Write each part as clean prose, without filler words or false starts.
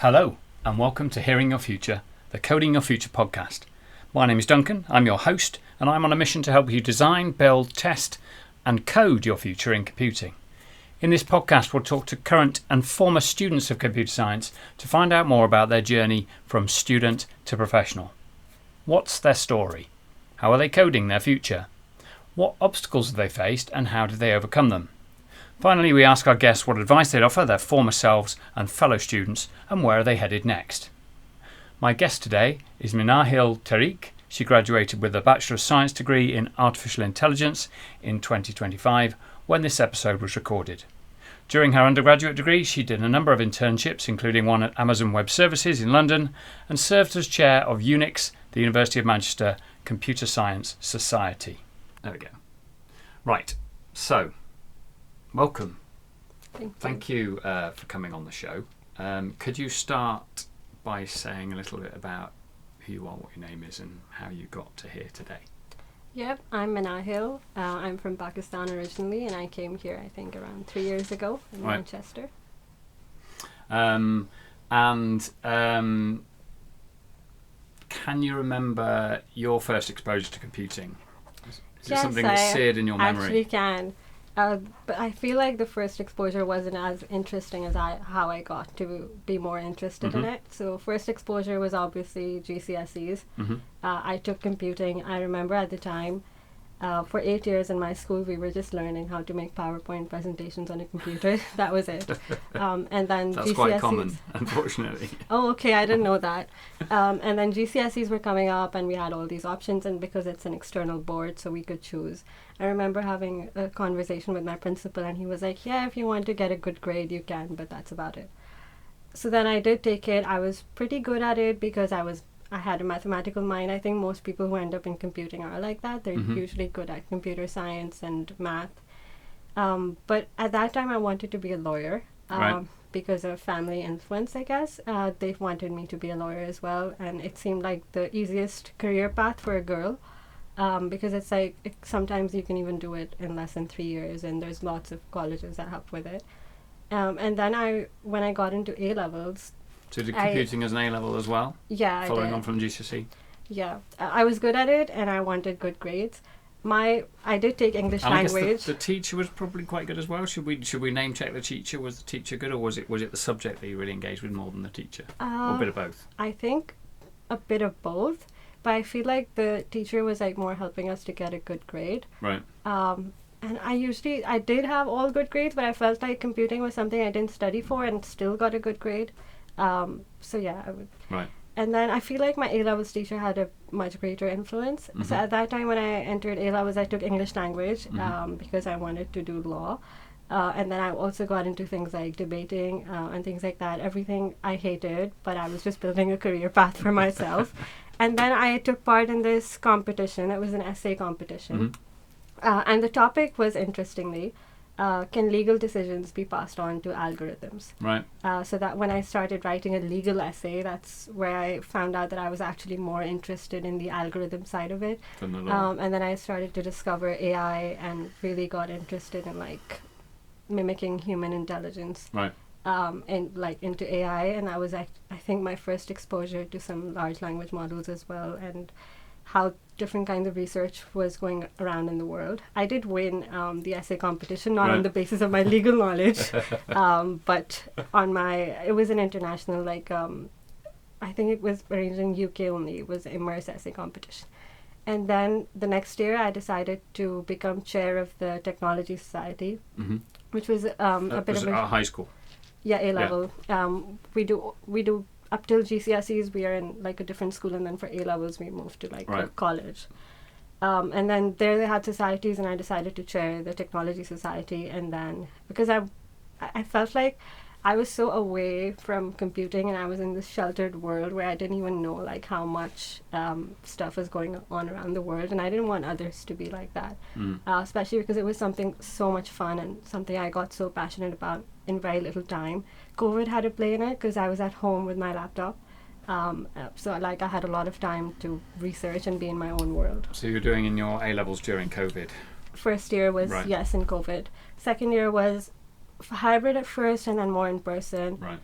Hello, and welcome to Hearing Your Future, the Coding Your Future podcast. My name is Duncan, I'm your host, and I'm on a mission to help you design, build, test, and code your future in computing. In this podcast, we'll talk to current and former students of computer science to find out more about their journey from student to professional. What's their story? How are they coding their future? What obstacles have they faced, and how did they overcome them? Finally, we ask our guests what advice they'd offer their former selves and fellow students, and where are they headed next. My guest today is Minahil Tariq. She graduated with a Bachelor of Science degree in Artificial Intelligence in 2025 when this episode was recorded. During her undergraduate degree, she did a number of internships, including one at Amazon Web Services in London, and served as chair of UNIX, the University of Manchester Computer Science Society. There we go. Right, so welcome. Thank you for coming on the show. Could you start by saying a little bit about who you are, what your name is, and how you got to here today? Yep, I'm Minahil. I'm from Pakistan originally, and I came here, I think, around 3 years ago in Manchester. Can you remember your first exposure to computing? Is it something I that's seared in your memory? Actually can. But I feel like the first exposure wasn't as interesting as how I got to be more interested in it. So first exposure was obviously GCSEs. I took computing. I remember at the time, for 8 years in my school, we were just learning how to make PowerPoint presentations on a computer. That was it. And then That's GCSEs, quite common, unfortunately. Oh, okay, I didn't know that. And then GCSEs were coming up, and we had all these options, and because it's an external board, so we could choose. I remember having a conversation with my principal, and he was like, yeah, if you want to get a good grade, you can, but that's about it. So then I did take it. I was pretty good at it because I had a mathematical mind. I think most people who end up in computing are like that. They're usually good at computer science and math. But at that time, I wanted to be a lawyer because of family influence, I guess. They wanted me to be a lawyer as well, and it seemed like the easiest career path for a girl. Because it's like sometimes you can even do it in less than 3 years, and there's lots of colleges that help with it. And then when I got into A-levels... So did computing as an A-level as well? Yeah, Following on from GCSE? Yeah. I was good at it, and I wanted good grades. I did take English language. I guess the teacher was probably quite good as well. Should we name check the teacher? Was the teacher good, or was it the subject that you really engaged with more than the teacher? Or a bit of both? I think a bit of both. But I feel like the teacher was like more helping us to get a good grade. Right. And I did have all good grades, but I felt like computing was something I didn't study for and still got a good grade. So yeah, I would. Right. And then I feel like my A-levels teacher had a much greater influence. So at that time when I entered A-levels, I took English language because I wanted to do law. And then I also got into things like debating and things like that. Everything I hated, but I was just building a career path for myself. And then I took part in this competition. It was an essay competition. And the topic was, interestingly, can legal decisions be passed on to algorithms? Right. So that when I started writing a legal essay, that's where I found out that I was actually more interested in the algorithm side of it. Than the law. And then I started to discover AI and really got interested in mimicking human intelligence. Right. Into AI, and that was I think my first exposure to some large language models as well, and how different kinds of research was going around in the world. I did win the essay competition, not on the basis of my legal knowledge, but it was an international, I think it was arranged in UK only. It was Immerse essay competition. And then the next year I decided to become chair of the Technology Society, which was a bit of a... high school? Yeah, A-level. Yeah. We do up till GCSEs, we are in a different school, and then for A-levels we moved to a college. And then there they had societies, and I decided to chair the Technology Society. And then because I felt like I was so away from computing, and I was in this sheltered world where I didn't even know how much stuff was going on around the world, and I didn't want others to be like that, especially because it was something so much fun and something I got so passionate about in very little time. COVID had a play in it because I was at home with my laptop, so I had a lot of time to research and be in my own world. So you were doing in your A-levels during COVID? First year was, in COVID. Second year was hybrid at first and then more in person. Right.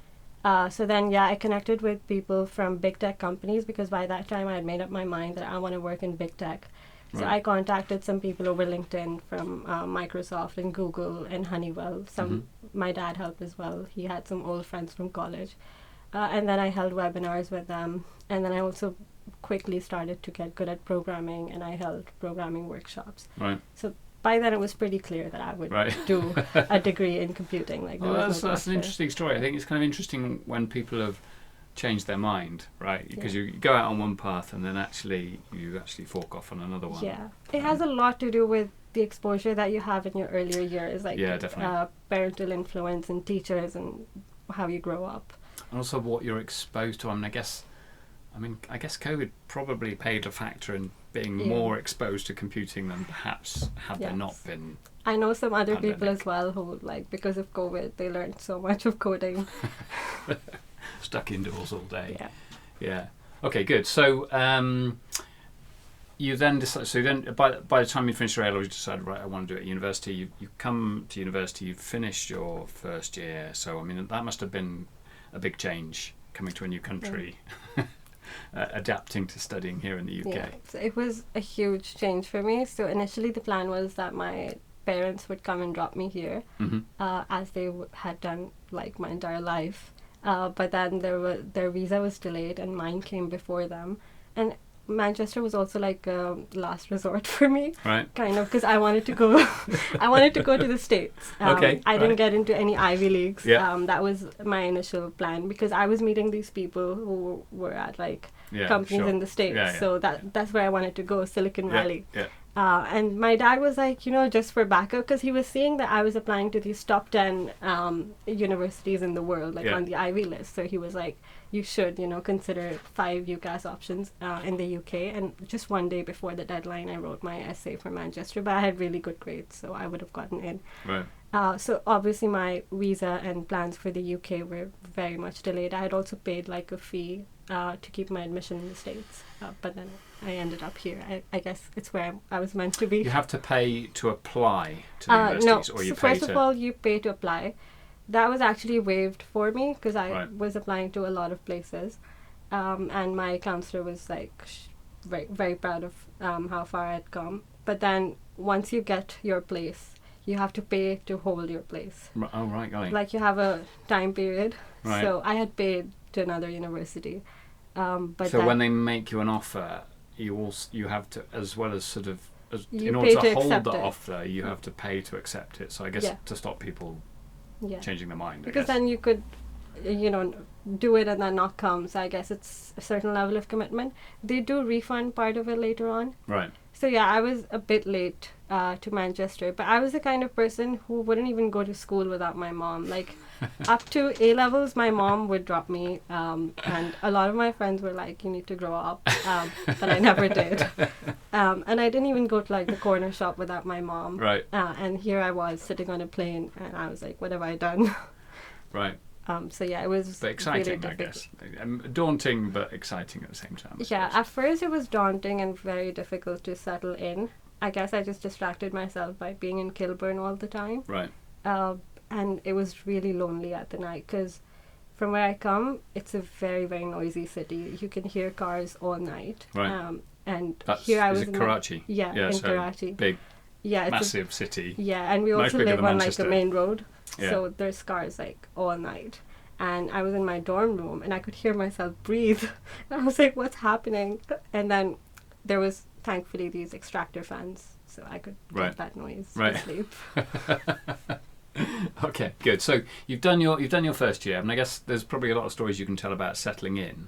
So then, yeah, I connected with people from big tech companies because by that time I had made up my mind that I want to work in big tech. So Right. I contacted some people over LinkedIn from Microsoft and Google and Honeywell. My dad helped as well. He had some old friends from college. And then I held webinars with them. And then I also quickly started to get good at programming, and I held programming workshops. Right. So by then it was pretty clear that I would do a degree in computing. Like, That's an interesting story. I think it's kind of interesting when people have changed their mind, right? Because you go out on one path and then you actually fork off on another one. Yeah, it has a lot to do with the exposure that you have in your earlier years, like definitely. Parental influence and teachers and how you grow up. And also what you're exposed to. I guess COVID probably played a factor in being more exposed to computing than perhaps had there not been. I know some other pandemic. people as well who, like, because of COVID, they learned so much of coding. Stuck indoors all day. Yeah. Okay, good. So you then decide. So then, by the time you finish your A-level, you decide, right, I want to do it at university. You come to university. You finished your first year. So that must have been a big change coming to a new country, adapting to studying here in the UK. Yeah, so it was a huge change for me. So initially, the plan was that my parents would come and drop me here, as they had done like my entire life. But then their visa was delayed and mine came before them. And Manchester was also like a last resort for me, right? Kind of, because I wanted to go. I wanted to go to the States. I didn't get into any Ivy Leagues. Yeah. That was my initial plan because I was meeting these people who were at like companies in the States. Yeah. So that's where I wanted to go, Silicon Valley. Yeah. And my dad was like, just for backup, because he was seeing that I was applying to these top 10 universities in the world, like on the Ivy list. So he was like, you should, consider 5 UCAS options in the UK. And just one day before the deadline, I wrote my essay for Manchester, but I had really good grades, so I would have gotten in. Right. So obviously my visa and plans for the UK were very much delayed. I had also paid like a fee to keep my admission in the States, but then I ended up here. I guess it's where I was meant to be. You have to pay to apply to the universities, or you so pay first of all, you pay to apply. That was actually waived for me because I was applying to a lot of places, and my counselor was like very, very proud of how far I had come. But then once you get your place, you have to pay to hold your place. Oh, right, got it. Like you have a time period. Right. So I had paid to another university. But so when they make you an offer, you have to, as well as sort of, in pay order to to hold accept the it. offer, you have to pay to accept it. So I guess to stop people changing their mind. Because then you could, do it and then not come. So I guess it's a certain level of commitment. They do refund part of it later on. Right. So yeah, I was a bit late to Manchester, but I was the kind of person who wouldn't even go to school without my mom. Like up to A levels, my mom would drop me, and a lot of my friends were like, "You need to grow up," but I never did. And I didn't even go to like the corner shop without my mom. Right. And here I was sitting on a plane, and I was like, "What have I done?" Right. So yeah, it was but exciting, really I guess. Daunting, but exciting at the same time. Yeah, at first it was daunting and very difficult to settle in. I guess I just distracted myself by being in Kilburn all the time. Right. And it was really lonely at the night because from where I come, it's a very, very noisy city. You can hear cars all night. Right. And That's, here I was is it in Karachi? in so Karachi. Big, it's massive city. Yeah, and we Much also bigger live than on Manchester. like a main road. Yeah. So there's cars like all night. And I was in my dorm room and I could hear myself breathe. I was like, what's happening? And then there was thankfully these extractor fans, so I could get that noise to sleep. Okay, good. So you've done your first year, and I guess there's probably a lot of stories you can tell about settling in.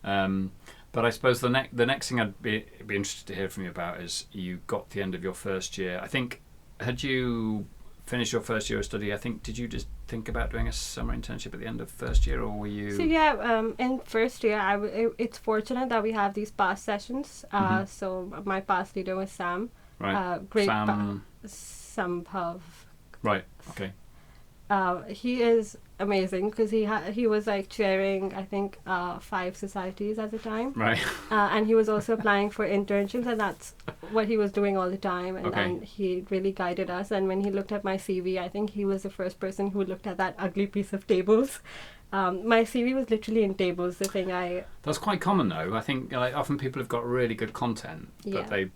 But I suppose the next thing I'd be interested to hear from you about is you got the end of your first year. I think, had you finished your first year of study, did you just think about doing a summer internship at the end of first year, or were you? So yeah, in first year, it's fortunate that we have these pass sessions. So my pass leader was Sam. Right. Great. Sam. Sambhav. Right. Okay. He is amazing because he was like chairing I think 5 societies at the time. Right. And he was also applying for internships, and that's what he was doing all the time. And then he really guided us. And when he looked at my CV, I think he was the first person who looked at that ugly piece of tables My CV was literally in tables. The thing That's quite common though. I think like often people have got really good content, but they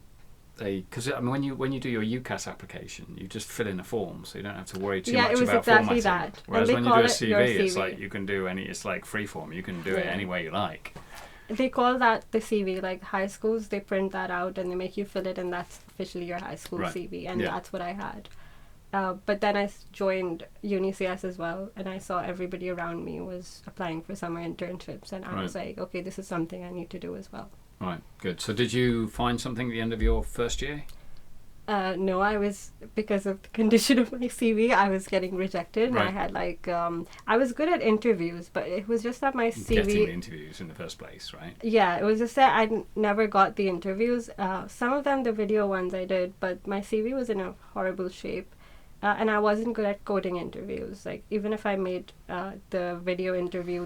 because I mean when you do your UCAS application, you just fill in a form, so you don't have to worry too much it was about exactly formatting. that. Whereas and when they you do a call it your CV, it's CV. like you can do it's like freeform. You can do it any way you like. They call that the CV. Like high schools, they print that out and they make you fill it, and that's officially your high school CV. And that's what I had. But then I joined UniCS as well, and I saw everybody around me was applying for summer internships, and I was like, okay, this is something I need to do as well. Right, good. So did you find something at the end of your first year? No, I was, because of the condition of my CV, I was getting rejected. And I had I was good at interviews, but it was just that my CV... Getting the interviews in the first place, right? Yeah, it was just that I never got the interviews. Some of them, the video ones I did, but my CV was in a horrible shape. And I wasn't good at coding interviews. Like, even if I made the video interview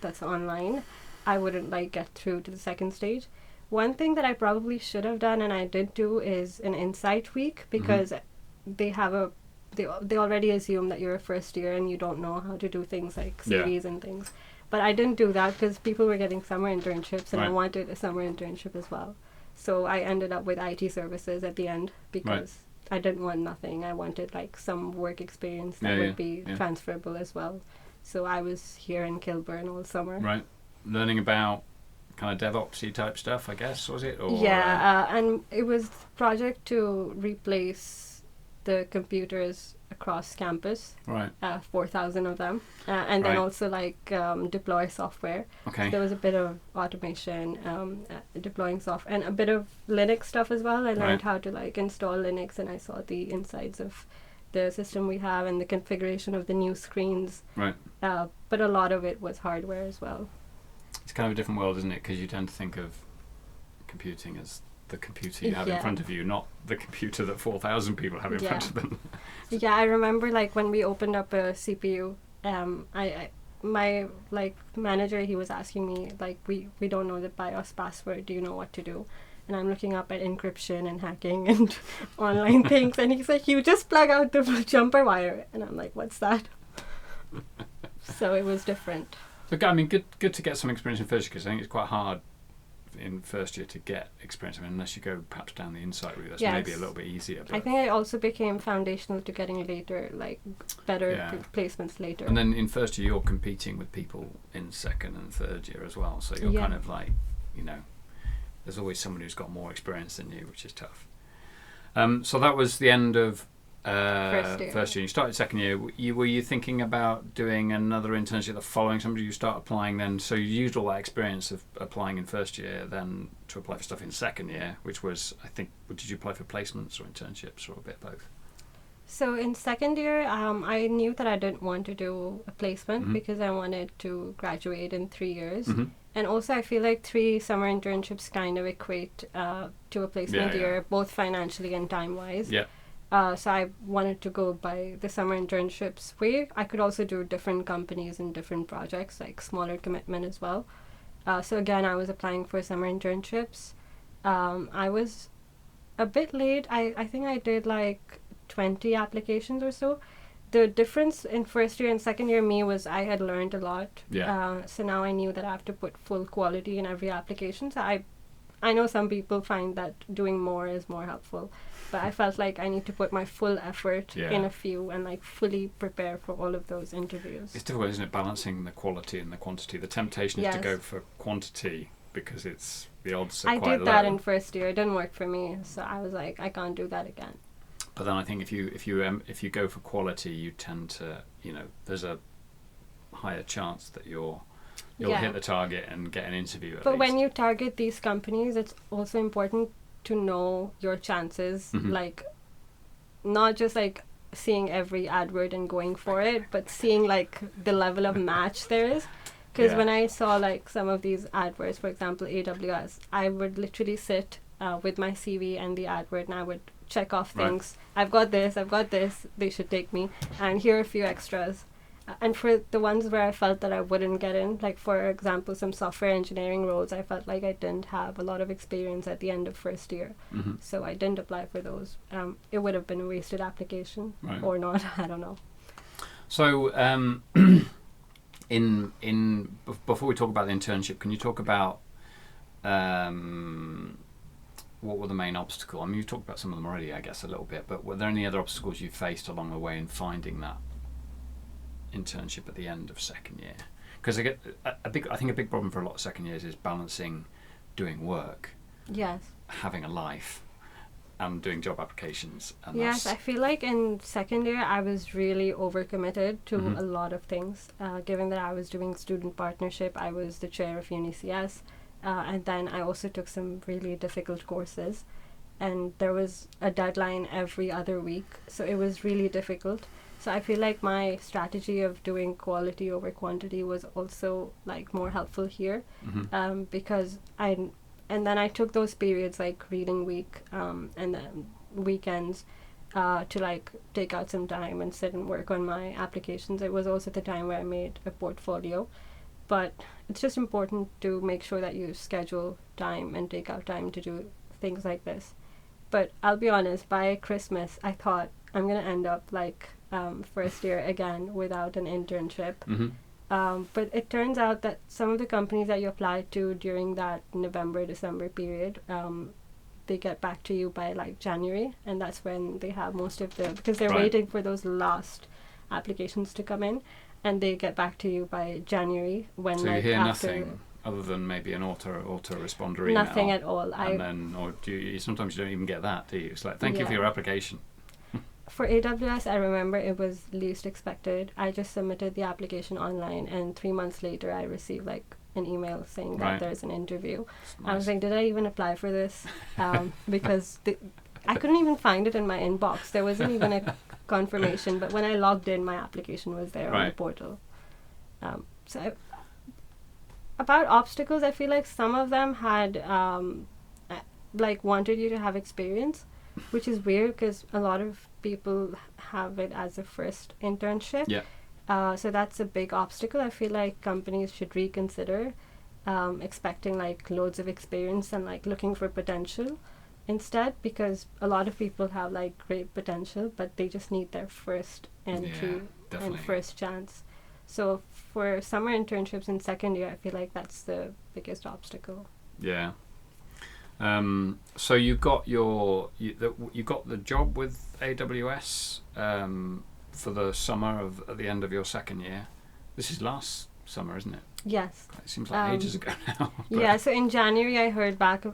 that's online, I wouldn't get through to the second stage. One thing that I probably should have done, and I did do, is an insight week, because they have they already assume that you're a first year and you don't know how to do things like CVs and things. But I didn't do that because people were getting summer internships, and I wanted a summer internship as well. So I ended up with IT services at the end, because I didn't want nothing. I wanted some work experience that would be transferable as well. So I was here in Kilburn all summer. Right. Learning about kind of DevOps-y type stuff, I guess, was it? Or, and it was a project to replace the computers across campus. Right. 4,000 of them. And then also deploy software. Okay. So there was a bit of automation, deploying software, and a bit of Linux stuff as well. I learned how to install Linux, and I saw the insides of the system we have and the configuration of the new screens. Right. But a lot of it was hardware as well. It's kind of a different world, isn't it? Because you tend to think of computing as the computer you have in front of you, not the computer that 4,000 people have in front of them. Yeah, I remember when we opened up a CPU, my manager, he was asking me we don't know the BIOS password, do you know what to do? And I'm looking up at encryption and hacking and online things, and he's like, you just plug out the jumper wire, and I'm like, what's that? So it was different. So I mean, good to get some experience in first year, because I think it's quite hard in first year to get experience. I mean, unless you go perhaps down the insight route, that's maybe a little bit easier. But I think it also became foundational to getting later, better placements later. And then in first year, you're competing with people in second and third year as well. So you're kind of there's always someone who's got more experience than you, which is tough. So that was the end of first year. You started second year. Were you thinking about doing another internship the following summer? Did you start applying then? So you used all that experience of applying in first year then to apply for stuff in second year, which was, I think, did you apply for placements or internships or a bit of both? So in second year, I knew that I didn't want to do a placement because I wanted to graduate in 3 years. And also I feel like 3 summer internships kind of equate to a placement year, both financially and time-wise. Yeah. So I wanted to go by the summer internships way. I could also do different companies and different projects, smaller commitment as well. So again, I was applying for summer internships. I was a bit late. I think I did 20 applications or so. The difference in first year and second year me was I had learned a lot. Yeah. So now I knew that I have to put full quality in every application. So I know some people find that doing more is more helpful, but I felt like I need to put my full effort in a few and fully prepare for all of those interviews. It's difficult, isn't it, balancing the quality and the quantity? The temptation is to go for quantity because it's the odds are quite low. I did that in first year. It didn't work for me, so I was like, I can't do that again. But then I think if you go for quality, you tend to, there's a higher chance that you'll hit the target and get an interview. But when you target these companies, it's also important to know your chances, not just seeing every advert and going for it, but seeing the level of match there is. Because when I saw some of these adverts, for example, AWS, I would literally sit with my CV and the advert, and I would check off things. I've got this, they should take me, and here are a few extras. And for the ones where I felt that I wouldn't get in, for example, some software engineering roles, I felt like I didn't have a lot of experience at the end of first year. So I didn't apply for those. It would have been a wasted application or not, I don't know. So Before we talk about the internship, can you talk about what were the main obstacles? I mean, you've talked about some of them already, I guess, a little bit, but were there any other obstacles you faced along the way in finding that internship at the end of second year? Because I think a big problem for a lot of second years is balancing doing work, Yes. having a life, and doing job applications. And Yes, I feel like in second year I was really overcommitted to a lot of things. Given that I was doing student partnership, I was the chair of UniCS, and then I also took some really difficult courses, and there was a deadline every other week, so it was really difficult. So I feel like my strategy of doing quality over quantity was also like more helpful here, because and then I took those periods like reading week and then weekends to like take out some time and sit and work on my applications. It was also the time where I made a portfolio, but it's just important to make sure that you schedule time and take out time to do things like this. But I'll be honest, by Christmas I thought I'm gonna end up like first year again without an internship. But it turns out that some of the companies that you apply to during that November-December period, they get back to you by like January, and that's when they have most of because they're waiting for those last applications to come in, and they get back to you by January when so like you hear after nothing other than maybe an autoresponder email. Nothing at all. And then, or sometimes you don't even get that, do you? It's like, thank you for your application. For AWS, I remember it was least expected. I just submitted the application online, and 3 months later, I received like an email saying that there's an interview. Nice. I was like, did I even apply for this? Because I couldn't even find it in my inbox. There wasn't even a confirmation. But when I logged in, my application was there on the portal. About obstacles, I feel like some of them had like wanted you to have experience, which is weird because a lot of people have it as a first internship. Yeah. So that's a big obstacle. I feel like companies should reconsider expecting like loads of experience and like looking for potential instead, because a lot of people have like great potential, but they just need their first entry and first chance. So for summer internships in second year, I feel like that's the biggest obstacle. Yeah. So you got you got the job with AWS for the summer at the end of your second year. This is last summer, isn't it? Yes. It seems like ages ago now. Yeah. So in January, I heard back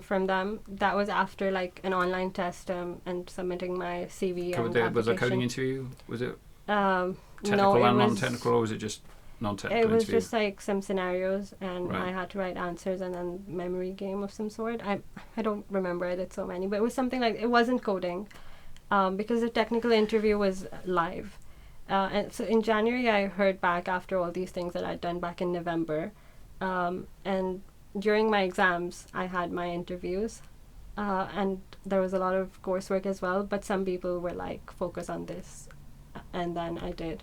from them. That was after like an online test and submitting my CV and application. Was there a coding interview? Was it technical and non-technical, or was it just non-technical It was interview? Just like some scenarios, and I had to write answers and then memory game of some sort. I don't remember, I did so many, but it was something like, it wasn't coding, because the technical interview was live. And so in January I heard back after all these things that I'd done back in November, and during my exams I had my interviews, and there was a lot of coursework as well, but some people were like, focus on this, and then I did.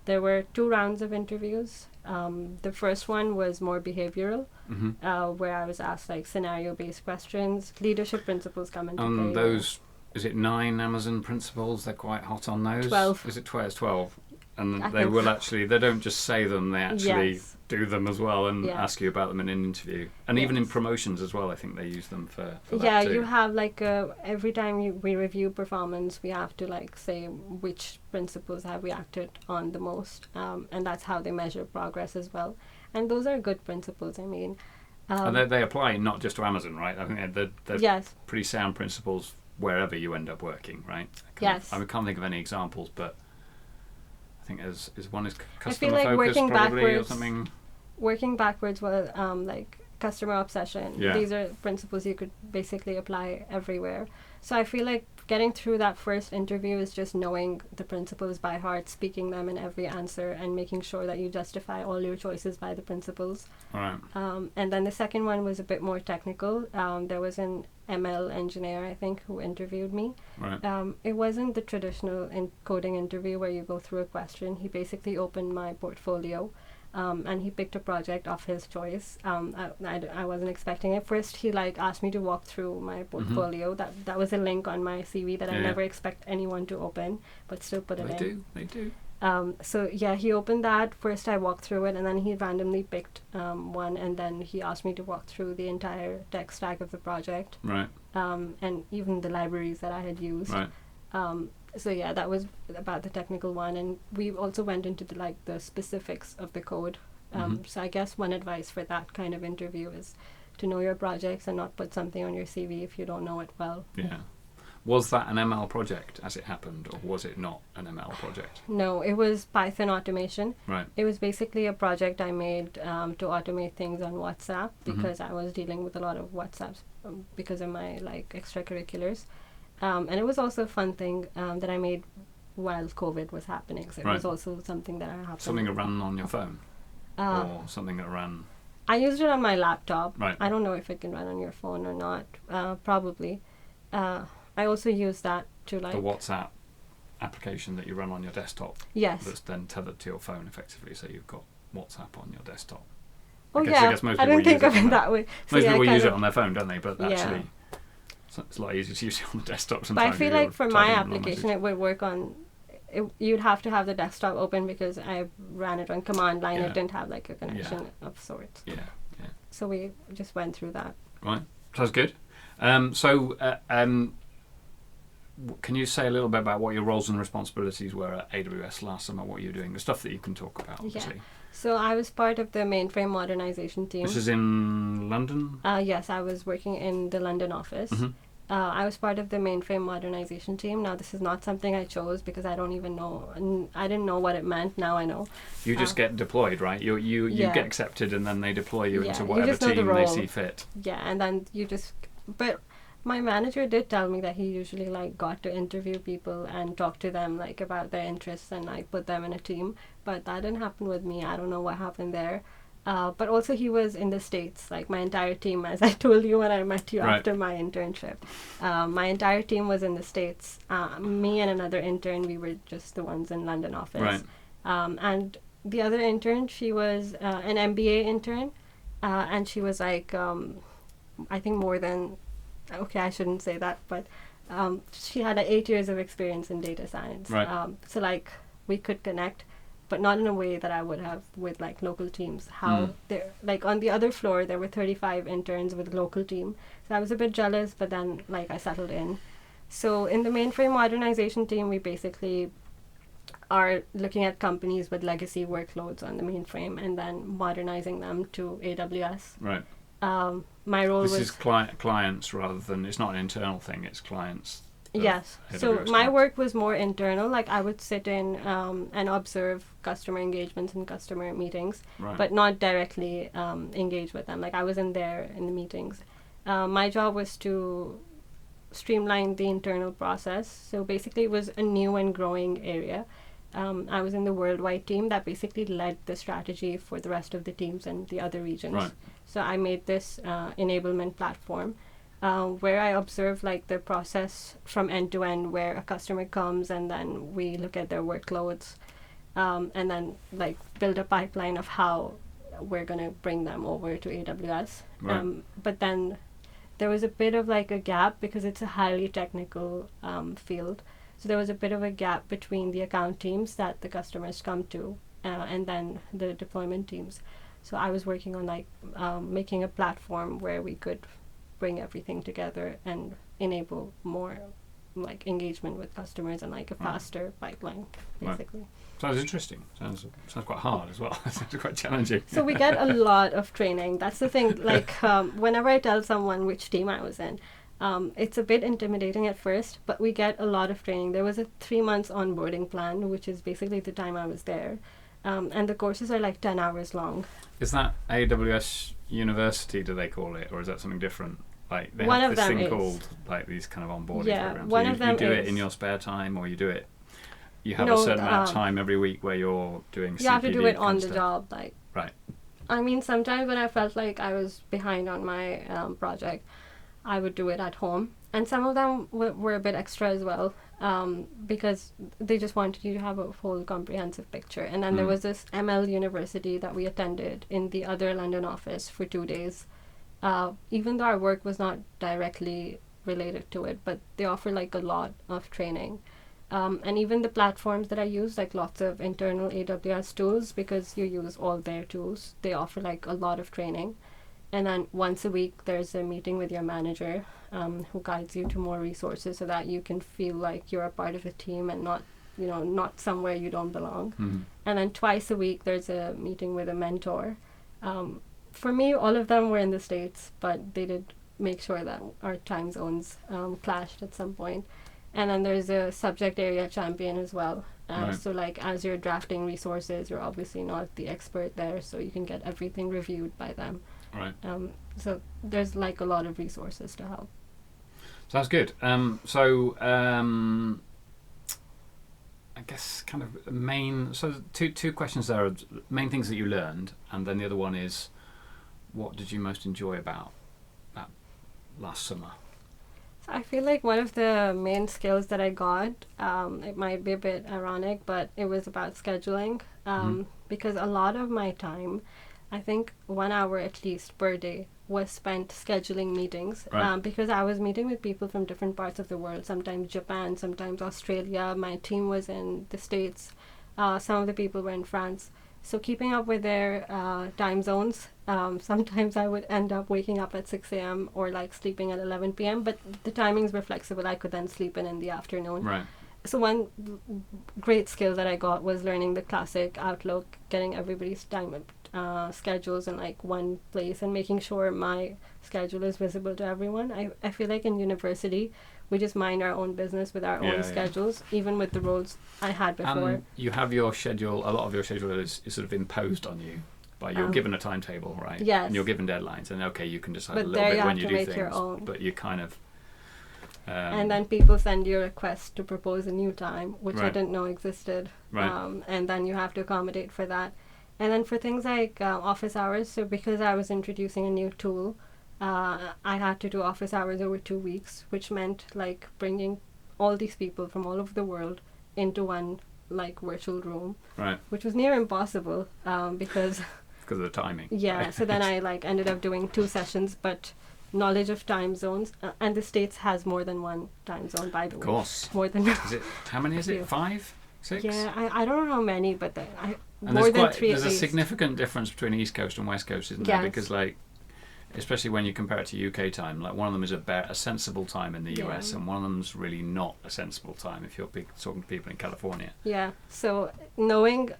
There were 2 rounds of interviews. The first one was more behavioral, where I was asked like scenario-based questions. Leadership principles come into play. Those, is it 9 Amazon principles? They're quite hot on those. 12. Is it 12? And they will actually, they don't just say them, they actually do them as well and ask you about them in an interview. And even in promotions as well, I think they use them for that too. You have like every time we review performance, we have to like say which principles have we acted on the most, and that's how they measure progress as well. And those are good principles, I mean. And they apply not just to Amazon, right? I think they're pretty sound principles wherever you end up working, right? I can't think of any examples, but I think there's one is customer focus probably, or something. Working backwards, like customer obsession. Yeah. These are principles you could basically apply everywhere. So I feel like getting through that first interview is just knowing the principles by heart, speaking them in every answer, and making sure that you justify all your choices by the principles. All right. And then the second one was a bit more technical. There was an ML engineer, I think, who interviewed me. Right. It wasn't the traditional coding interview where you go through a question. He basically opened my portfolio, and he picked a project of his choice. I wasn't expecting it. First, he like asked me to walk through my portfolio. That was a link on my CV that I never expect anyone to open, but still put it in. They do. So yeah, he opened that. First I walked through it, and then he randomly picked one, and then he asked me to walk through the entire tech stack of the project. Right. And even the libraries that I had used. Right. So yeah, that was about the technical one, and we also went into the specifics of the code. So I guess one advice for that kind of interview is to know your projects and not put something on your CV if you don't know it well. Yeah. Was that an ML project as it happened, or was it not an ML project? No, it was Python automation. Right. It was basically a project I made to automate things on WhatsApp because I was dealing with a lot of WhatsApps because of my extracurriculars. And it was also a fun thing that I made while COVID was happening. So it was also something that I happened. Something that ran on your phone? Or something that ran... I used it on my laptop. Right. I don't know if it can run on your phone or not. Probably. I also use that to The WhatsApp application that you run on your desktop. Yes. That's then tethered to your phone effectively, so you've got WhatsApp on your desktop. Oh I guess most I didn't think of it that way. So most people use it on their phone, don't they? But actually, it's a lot easier to use it on the desktop sometimes. But I feel like for my application, it would work on... you'd have to have the desktop open because I ran it on command line. It didn't have a connection of sorts. Yeah. So we just went through that. Right. Sounds good. Can you say a little bit about what your roles and responsibilities were at AWS last summer, what you were doing, the stuff that you can talk about, obviously? Yeah. So I was part of the mainframe modernization team. This is in London? Yes, I was working in the London office. I was part of the mainframe modernization team. Now, this is not something I chose because I don't even know. I didn't know what it meant. Now I know. You just get deployed, right? You get accepted and then they deploy you into whatever team they see fit. Yeah, and then you just... But my manager did tell me that he usually got to interview people and talk to them about their interests and put them in a team. But that didn't happen with me. I don't know what happened there. But also he was in the States, my entire team, as I told you when I met you after my internship. My entire team was in the States. Me and another intern, we were just the ones in London office. Right. And the other intern, she was an MBA intern. And she was I think more than... Okay, I shouldn't say that, but she had 8 years of experience in data science. Right. So we could connect, but not in a way that I would have with local teams. How there, on the other floor, there were 35 interns with local team. So I was a bit jealous, but then I settled in. So in the mainframe modernization team, we basically are looking at companies with legacy workloads on the mainframe and then modernizing them to AWS. Right. My role was... This is clients rather than... It's not an internal thing, it's clients. Yes. So my work was more internal. I would sit in and observe customer engagements and customer meetings, but not directly engage with them. I wasn't there in the meetings. My job was to streamline the internal process. So basically it was a new and growing area. I was in the worldwide team that basically led the strategy for the rest of the teams and the other regions. Right. So I made this enablement platform where I observe the process from end to end, where a customer comes and then we look at their workloads and then build a pipeline of how we're going to bring them over to AWS. Right. But then there was a bit of a gap because it's a highly technical field. So there was a bit of a gap between the account teams that the customers come to and then the deployment teams. So I was working on making a platform where we could bring everything together and enable more engagement with customers and a faster pipeline, basically. Sounds interesting. Sounds quite hard as well. Sounds quite challenging. So we get a lot of training. That's the thing. Whenever I tell someone which team I was in, it's a bit intimidating at first, but we get a lot of training. There was a 3 months onboarding plan, which is basically the time I was there. And the courses are 10 hours long. Is that AWS University, do they call it, or is that something different? They one have of this them thing is called these kind of onboarding programs. One So of them you do is. it in your spare time, or you do it. You have a certain amount of time every week where you're doing. You have to do it on the stuff. job, Right. I mean, sometimes when I felt like I was behind on my project, I would do it at home, and some of them were a bit extra as well, because they just wanted you to have a whole comprehensive picture. And then there was this ML university that we attended in the other London office for 2 days. Even though our work was not directly related to it, but they offer a lot of training. And even the platforms that I use, like lots of internal AWS tools, because you use all their tools, they offer like a lot of training. And then once a week, there's a meeting with your manager who guides you to more resources so that you can feel like you're a part of a team and not, not somewhere you don't belong. And then twice a week, there's a meeting with a mentor. For me, all of them were in the States, but they did make sure that our time zones clashed at some point. And then there's a subject area champion as well. Right. So like as you're drafting resources, you're obviously not the expert there, so you can get everything reviewed by them. Right. So there's like a lot of resources to help. Sounds good. I guess kind of main. So two questions there are main things that you learned, and then the other one is, what did you most enjoy about that last summer? So I feel like one of the main skills that I got, it might be a bit ironic, but it was about scheduling. Because a lot of my time, I think 1 hour at least per day, was spent scheduling meetings. Right. Because I was meeting with people from different parts of the world, sometimes Japan, sometimes Australia. My team was in the States. Some of the people were in France. So keeping up with their time zones, sometimes I would end up waking up at 6 a.m. or like sleeping at 11 p.m. But the timings were flexible. I could then sleep in the afternoon. Right. So one great skill that I got was learning the classic Outlook, getting everybody's time schedules in like one place and making sure my schedule is visible to everyone. I feel like in university, we just mind our own business with our own schedules, even with the roles I had before. You have your schedule, a lot of your schedule is sort of imposed on you. But you're given a timetable, right? Yes. And you're given deadlines, and okay, you can decide but a little bit when you do make things. your own. But you kind of. And then people send you a request to propose a new time, which I didn't know existed. Right. And then you have to accommodate for that. And then for things like office hours, so because I was introducing a new tool, I had to do office hours over 2 weeks, which meant like bringing all these people from all over the world into one like virtual room, right, which was near impossible because of the timing. Yeah, right? so then I like ended up doing 2 sessions, but knowledge of time zones, and the States has more than one time zone, by the way. Of course. More than Is it, how many is it? 5? 6? Yeah, I don't know how many, but And more than 3 at there's a least. significant difference between East Coast and West Coast, isn't there? Because like, especially when you compare it to UK time, like one of them is a sensible time in the US, and one of them's really not a sensible time if you're talking to people in California. Yeah, so knowing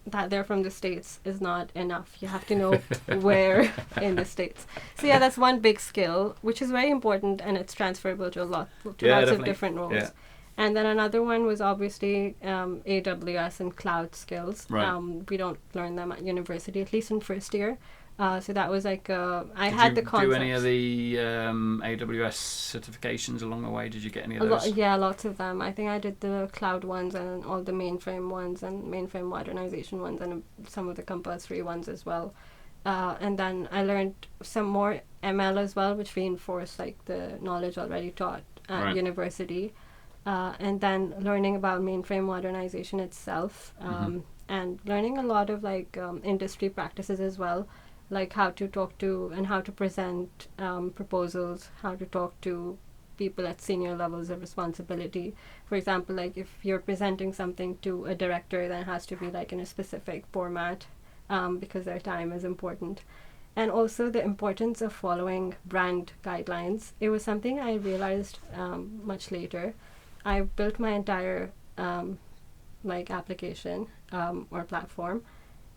that they're from the States is not enough. You have to know where in the States. So yeah, that's one big skill, which is very important, and it's transferable to lots of different roles. Yeah. And then another one was obviously AWS and cloud skills. Right. We don't learn them at university, at least in first year. So that was like I had the concepts. Did you do any of the AWS certifications along the way? Did you get any of those? Yeah, lots of them. I think I did the cloud ones and all the mainframe ones and mainframe modernization ones and some of the compulsory ones as well. And then I learned some more ML as well, which reinforced like the knowledge already taught at university. And then learning about mainframe modernization itself, and learning a lot of like industry practices as well, like how to talk to and how to present proposals, how to talk to people at senior levels of responsibility. For example, like if you're presenting something to a director, then it has to be like in a specific format because their time is important. And also the importance of following brand guidelines. It was something I realized much later. I built my entire like application or platform,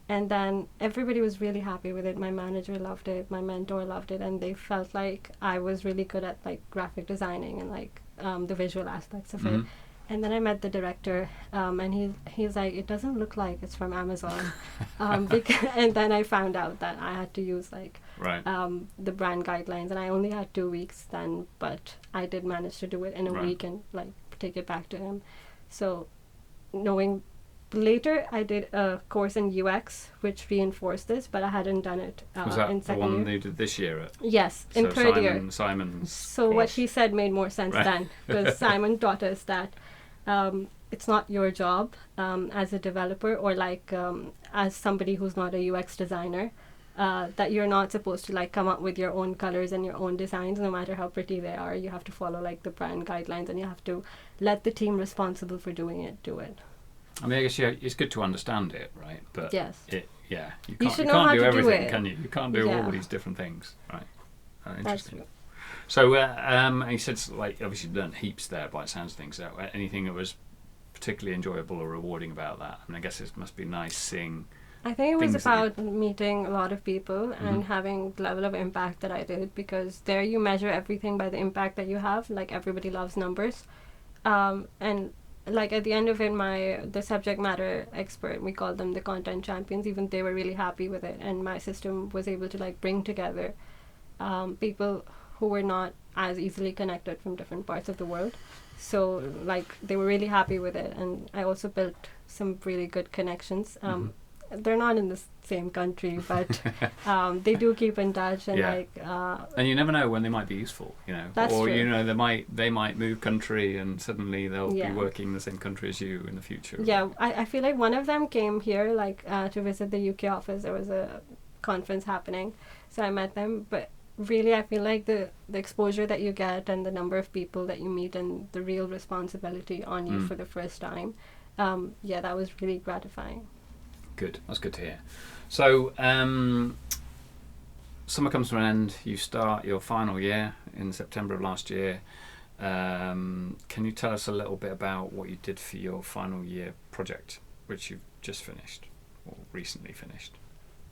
and then everybody was really happy with it. My manager loved it, my mentor loved it, and they felt like I was really good at like graphic designing and like the visual aspects of it. And then I met the director, and he's like, it doesn't look like it's from Amazon. And then I found out that I had to use like the brand guidelines, and I only had 2 weeks then, but I did manage to do it in a week and like take it back to him. So knowing later, I did a course in UX, which reinforced this, but I hadn't done it was that in the second one year. you did this year? Yes, in third year. Simon's So course. what he said made more sense then, because Simon taught us that it's not your job as a developer or like as somebody who's not a UX designer that you're not supposed to like come up with your own colors and your own designs, no matter how pretty they are. You have to follow like the brand guidelines, and you have to let the team responsible for doing it do it. I mean, I guess it's good to understand it, right? But yes, you should can't know how do to everything, do it. can you? You can't do all these different things, right? Interesting. That's So, you said like obviously you learned heaps there by the sounds of things. So, anything that was particularly enjoyable or rewarding about that? I mean, I guess it must be nice seeing. I think it was about meeting a lot of people and having the level of impact that I did, because there you measure everything by the impact that you have. Like, everybody loves numbers, and like at the end of it, the subject matter expert, we called them the content champions, even they were really happy with it, and my system was able to like bring together people who were not as easily connected from different parts of the world. So like they were really happy with it, and I also built some really good connections. They're not in the same country, but they do keep in touch, and and you never know when they might be useful, That's or true. they might move country and suddenly they'll be working in the same country as you in the future. Yeah, I feel like one of them came here to visit the UK office. There was a conference happening, so I met them. But really, I feel like the exposure that you get and the number of people that you meet and the real responsibility on you for the first time, that was really gratifying. Good. That's good to hear. So, summer comes to an end. You start your final year in September of last year. Can you tell us a little bit about what you did for your final year project, which you've just finished or recently finished?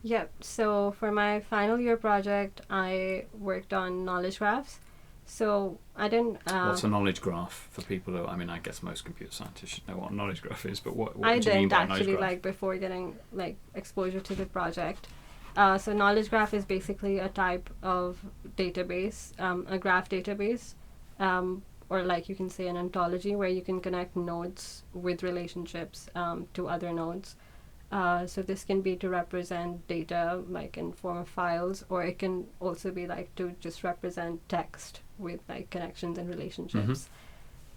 Yep. So for my final year project, I worked on knowledge graphs. So I didn't. What's a knowledge graph for people who? I mean, I guess most computer scientists should know what a knowledge graph is, but what I do you mean didn't by a knowledge actually graph? before getting exposure to the project. So knowledge graph is basically a type of database, a graph database, or like you can say an ontology where you can connect nodes with relationships to other nodes. So this can be to represent data like in form of files, or it can also be like to just represent text with like connections and relationships.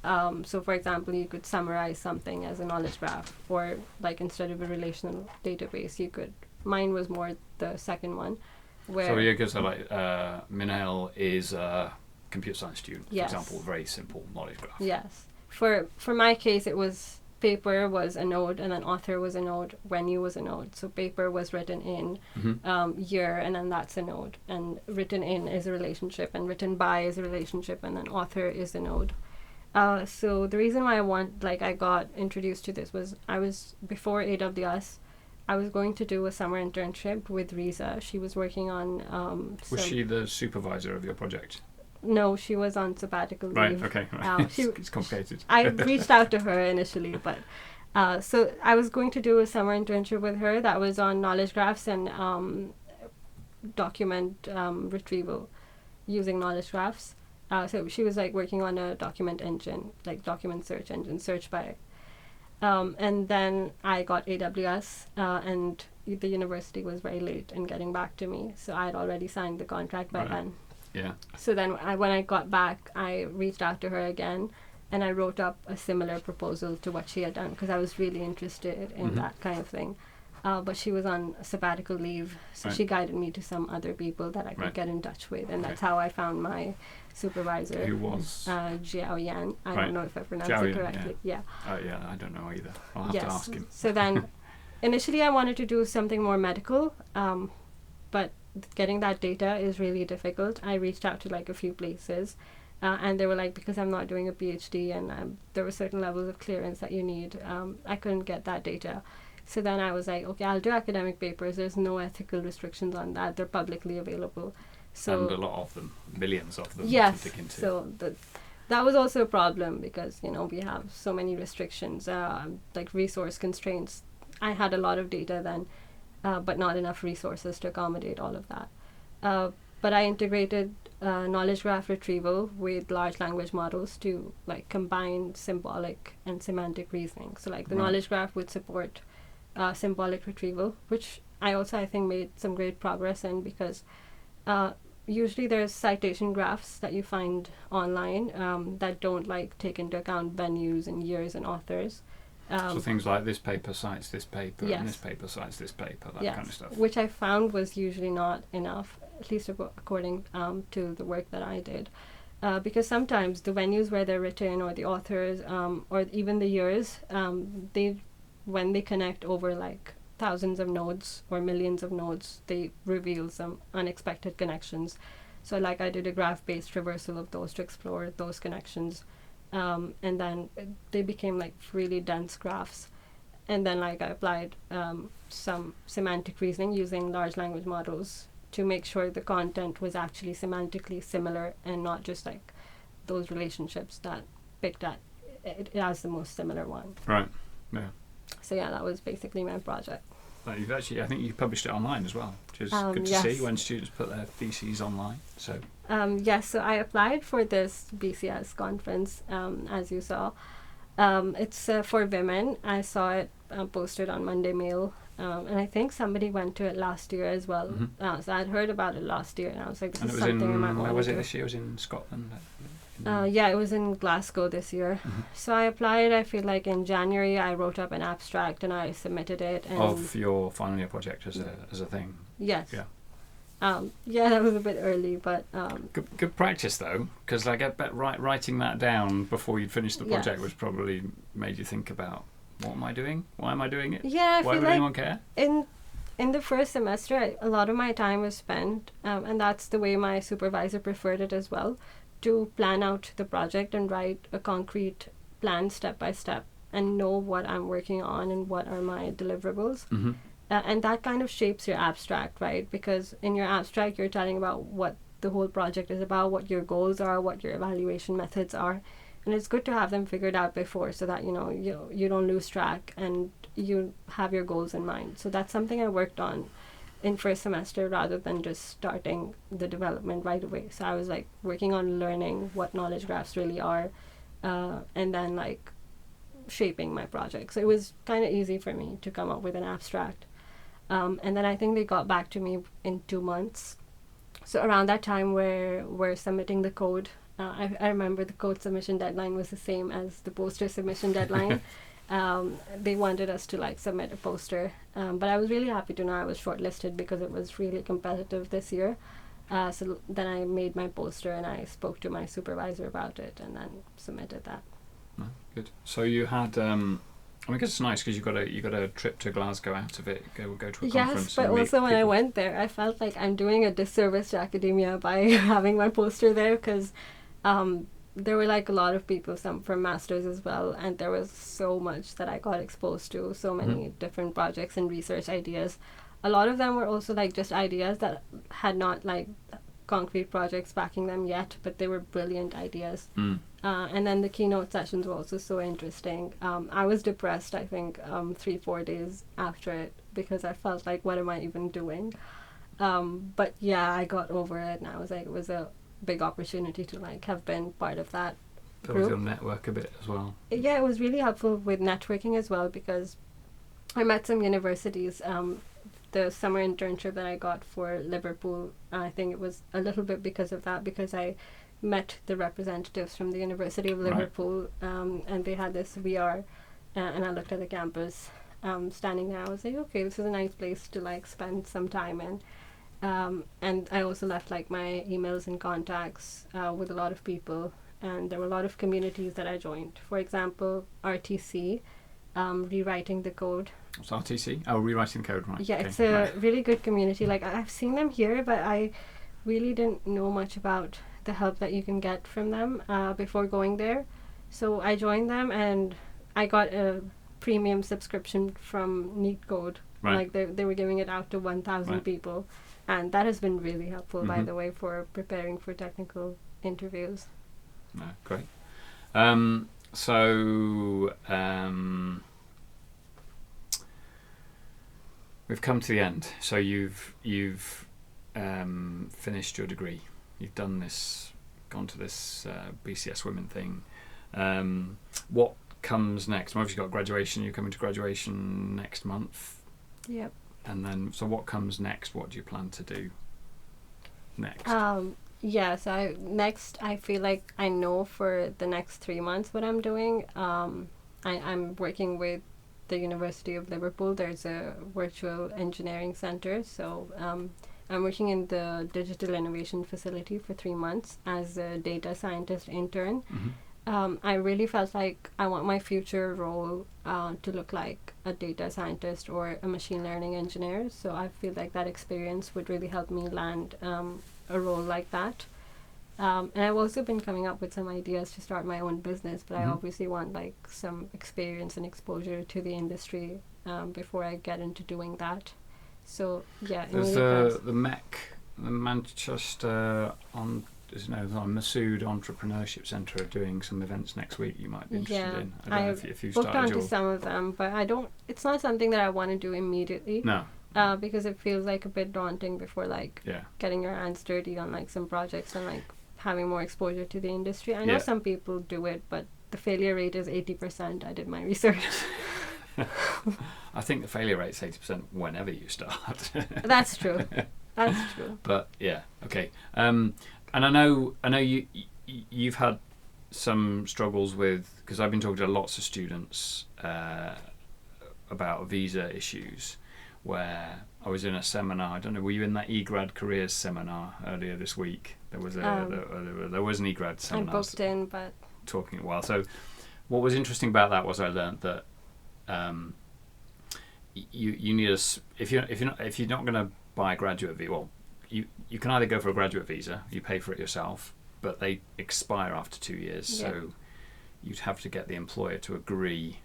So for example, you could summarize something as a knowledge graph, or like instead of a relational database, mine was more the second one. So like Minahil is a computer science student, Yes. for example, very simple knowledge graph. Yes. For my case, it was paper was a node, and then author was a node, venue was a node. So paper was written in year, and then that's a node. And written in is a relationship, and written by is a relationship, and then author is a node. So the reason why I got introduced to this was before AWS, I was going to do a summer internship with Riza. She was working on... Was she the supervisor of your project? No, she was on sabbatical leave. Right, okay. Right. It's complicated. I reached out to her initially, but so I was going to do a summer internship with her that was on knowledge graphs and document retrieval using knowledge graphs. So she was like working on a document engine, like document search engine, search by. And then I got AWS, and the university was very late in getting back to me, so I had already signed the contract by then. Yeah. So then when I got back, I reached out to her again, and I wrote up a similar proposal to what she had done, because I was really interested in that kind of thing. But she was on sabbatical leave, so she guided me to some other people that I could get in touch with, and that's how I found my supervisor. Who was? Jiao Yan. I don't know if I pronounced Jiao it Yan, correctly. Yeah. I don't know either. I'll have to ask him. So then, initially I wanted to do something more medical, but getting that data is really difficult. I reached out to like a few places, and they were like, because I'm not doing a PhD and there were certain levels of clearance that you need, I couldn't get that data. So then I was like, okay, I'll do academic papers. There's no ethical restrictions on that. They're publicly available. So, and a lot of them, millions of them. Yes. To dig into. So that was also a problem, because we have so many restrictions, like resource constraints. I had a lot of data then, but not enough resources to accommodate all of that. But I integrated knowledge graph retrieval with large language models to like combine symbolic and semantic reasoning. So like the knowledge graph would support symbolic retrieval, which I think made some great progress in, because usually there's citation graphs that you find online that don't like take into account venues and years and authors. So things like this paper cites this paper, Yes. and this paper cites this paper, that Yes, kind of stuff. which I found was usually not enough, at least according to the work that I did. Because sometimes the venues where they're written, or the authors, or even the years, when they connect over like thousands of nodes or millions of nodes, they reveal some unexpected connections. So like I did a graph-based traversal of those to explore those connections, and then they became like really dense graphs. And then like I applied some semantic reasoning using large language models to make sure the content was actually semantically similar and not just like those relationships that picked at it as the most similar one. Right. Yeah. So yeah, that was basically my project. You've actually, I think you published it online as well, which is good to Yes. see when students put their theses online. So Yes, so I applied for this BCS conference, as you saw. It's for women. I saw it posted on Monday Mail, and I think somebody went to it last year as well. So I'd heard about it last year, and I was like, this and is it was something I might in, want where to was it do. this year? It was in Scotland. Yeah, it was in Glasgow this year. So I applied, I feel like in January. I wrote up an abstract and I submitted it. And Of your final year project as a thing. yes. Yeah. Yeah, that was a bit early, but Good practice though, because I bet writing that down before you'd finished the project Yes. was probably made you think about, what am I doing? Why am I doing it? yeah, I Why feel would like anyone care? in the first semester, a lot of my time was spent, and that's the way my supervisor preferred it as well, to plan out the project and write a concrete plan step by step and know what I'm working on and what are my deliverables. Mm-hmm. And that kind of shapes your abstract, right? Because in your abstract, you're telling about what the whole project is about, what your goals are, what your evaluation methods are. And it's good to have them figured out before so that, you don't lose track and you have your goals in mind. So that's something I worked on in first semester rather than just starting the development right away. So I was like working on learning what knowledge graphs really are, and then like shaping my project. So it was kind of easy for me to come up with an abstract. And then I think they got back to me in 2 months. So around that time where we're submitting the code, I remember the code submission deadline was the same as the poster submission deadline. They wanted us to like submit a poster, but I was really happy to know I was shortlisted because it was really competitive this year. So then I made my poster and I spoke to my supervisor about it and then submitted that. No, good. So you had, I guess it's nice because you got a trip to Glasgow out of it. Go to a conference. Yes, but and meet also when I people. went there, I felt like I'm doing a disservice to academia by having my poster there because there were like a lot of people, some from masters as well, and there was so much that I got exposed to, so many different projects and research ideas. A lot of them were also like just ideas that had not like concrete projects backing them yet, but they were brilliant ideas. And then the keynote sessions were also so interesting. I was depressed, I think, 3-4 days after it because I felt like, what am I even doing? But yeah, I got over it, and I was like, it was a big opportunity to like have been part of that Build group. your network a bit as well. Yeah, it was really helpful with networking as well because I met some universities. The summer internship that I got for Liverpool, I think it was a little bit because of that, because I met the representatives from the University of Liverpool, and they had this VR, and I looked at the campus standing there. I was like, okay, this is a nice place to like spend some time in. And I also left like my emails and contacts with a lot of people, and there were a lot of communities that I joined. For example, RTC, rewriting the code. What's RTC? Oh, rewriting the code, right? Yeah, okay, it's a right. really good community. Like I've seen them here, but I really didn't know much about the help that you can get from them before going there. So I joined them, and I got a premium subscription from NeetCode. Right. Like they were giving it out to 1,000 Right. people, and that has been really helpful, by Mhm. the way, for preparing for technical interviews. No, great. So we've come to the end. So you've finished your degree. You've done this, gone to this BCS Women thing. What comes next? Well, obviously you've got graduation. You're coming to graduation next month. Yep. And then, so what comes next? What do you plan to do next? Yeah, so next I feel like I know for the next 3 months what I'm doing. I'm working with the University of Liverpool. There's a virtual engineering center. So I'm working in the digital innovation facility for 3 months as a data scientist intern. I really felt like I want my future role to look like a data scientist or a machine learning engineer. So I feel like that experience would really help me land a role like that. And I've also been coming up with some ideas to start my own business, but I obviously want like some experience and exposure to the industry before I get into doing that. So yeah, there's the MEC, the Manchester on Masood Entrepreneurship Centre are doing some events next week. You might be interested in. I don't know if you've booked started onto some of them, but I don't. It's not something that I want to do immediately. No. Because it feels like a bit daunting before getting your hands dirty on like some projects and like having more exposure to the industry. I know some people do it, but the failure rate is 80%. I did my research. I think the failure rate's 80% whenever you start. That's true. That's true. But yeah, okay. And I know you've had some struggles with, because I've been talking to lots of students about visa issues. Where I was in a seminar, I don't know, were you in that eGrad careers seminar earlier this week? There was there was an eGrad seminar. I booked in, but talking a while. So, what was interesting about that was I learned that you need if you're not going to buy a graduate visa, well, you can either go for a graduate visa, you pay for it yourself, but they expire after 2 years, so you'd have to get the employer to agree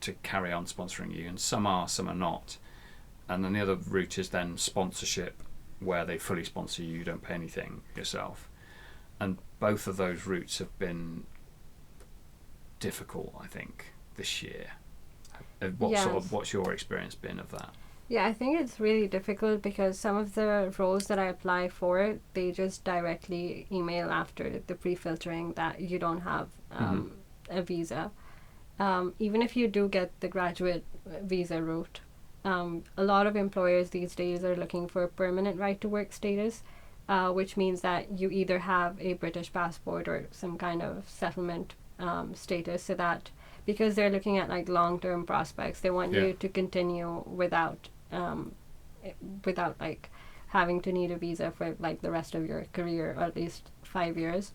to carry on sponsoring you, and some are not. And then the other route is then sponsorship, where they fully sponsor you, you don't pay anything yourself. And both of those routes have been difficult, I think, this year. What's your experience been of that? Yeah, I think it's really difficult because some of the roles that I apply for, they just directly email after the pre-filtering that you don't have a visa. Even if you do get the graduate visa route, a lot of employers these days are looking for a permanent right to work status, which means that you either have a British passport or some kind of settlement status, so that because they're looking at like long-term prospects, they want you to continue without like having to need a visa for like the rest of your career, or at least 5 years.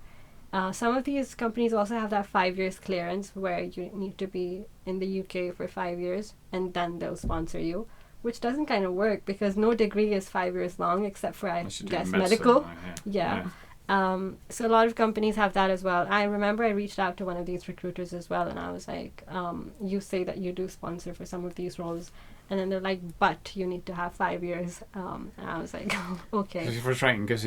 Some of these companies also have that 5 years clearance where you need to be in the UK for 5 years and then they'll sponsor you, which doesn't kind of work because no degree is 5 years long except for, I guess, medical. So a lot of companies have that as well. I remember I reached out to one of these recruiters as well, and I was like, you say that you do sponsor for some of these roles, and then they're like, but you need to have 5 years. And I was like, okay. It's frustrating because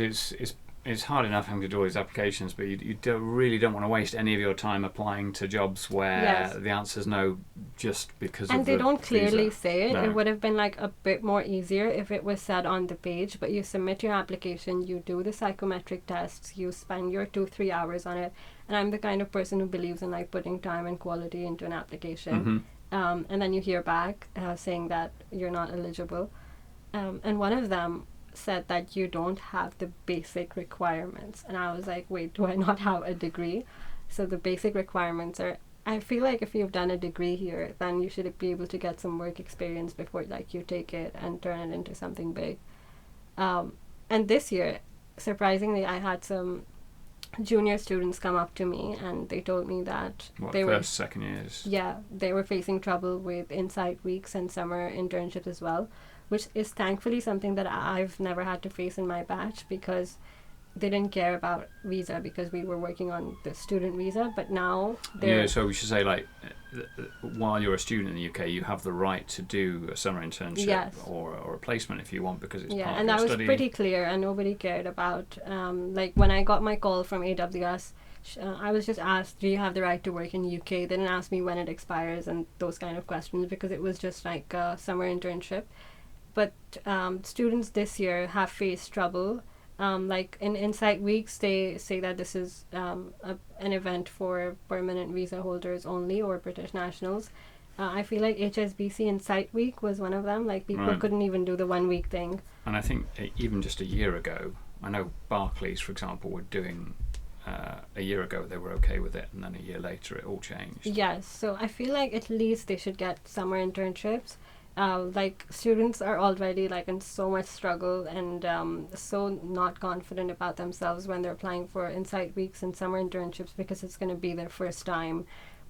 it's hard enough having to do all these applications, but you really don't want to waste any of your time applying to jobs where the answer's no, just because of the And they don't clearly visa. say it. No. It would have been like a bit more easier if it was said on the page, but you submit your application, you do the psychometric tests, you spend your 2-3 hours on it, and I'm the kind of person who believes in like putting time and quality into an application. And then you hear back saying that you're not eligible. And one of them said that you don't have the basic requirements, and I was like, wait, do I not have a degree? So the basic requirements are, I feel like if you've done a degree here, then you should be able to get some work experience before like you take it and turn it into something big. And this year, surprisingly, I had some junior students come up to me and they told me that second years? Yeah, they were facing trouble with Insight Weeks and summer internships as well, which is thankfully something that I've never had to face in my batch because they didn't care about visa because we were working on the student visa, but now so we should say like while you're a student in the UK, you have the right to do a summer internship or a placement if you want because it's part of your study. And that was pretty clear and nobody cared about like when I got my call from AWS, I was just asked, do you have the right to work in UK? They didn't ask me when it expires and those kind of questions because it was just like a summer internship. But students this year have faced trouble. Like in Insight Weeks, they say that this is an event for permanent visa holders only or British nationals. I feel like HSBC Insight Week was one of them. Like people couldn't even do the 1 week thing. And I think even just a year ago, I know Barclays, for example, were doing a year ago they were okay with it, and then a year later it all changed. Yes, so I feel like at least they should get summer internships. Like students are already like in so much struggle and so not confident about themselves when they're applying for Insight Weeks and summer internships, because it's going to be their first time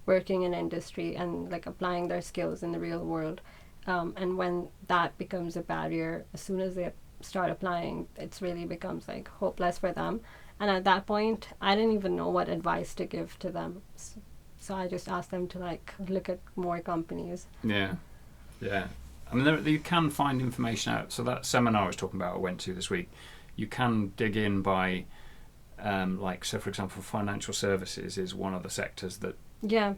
working in industry and like applying their skills in the real world. And when that becomes a barrier, as soon as they start applying, it's really becomes like hopeless for them. And at that point, I didn't even know what advice to give to them. So I just asked them to like look at more companies. Yeah. Yeah. I mean, you can find information out. So that seminar I was talking about, I went to this week, you can dig in by, so for example, financial services is one of the sectors that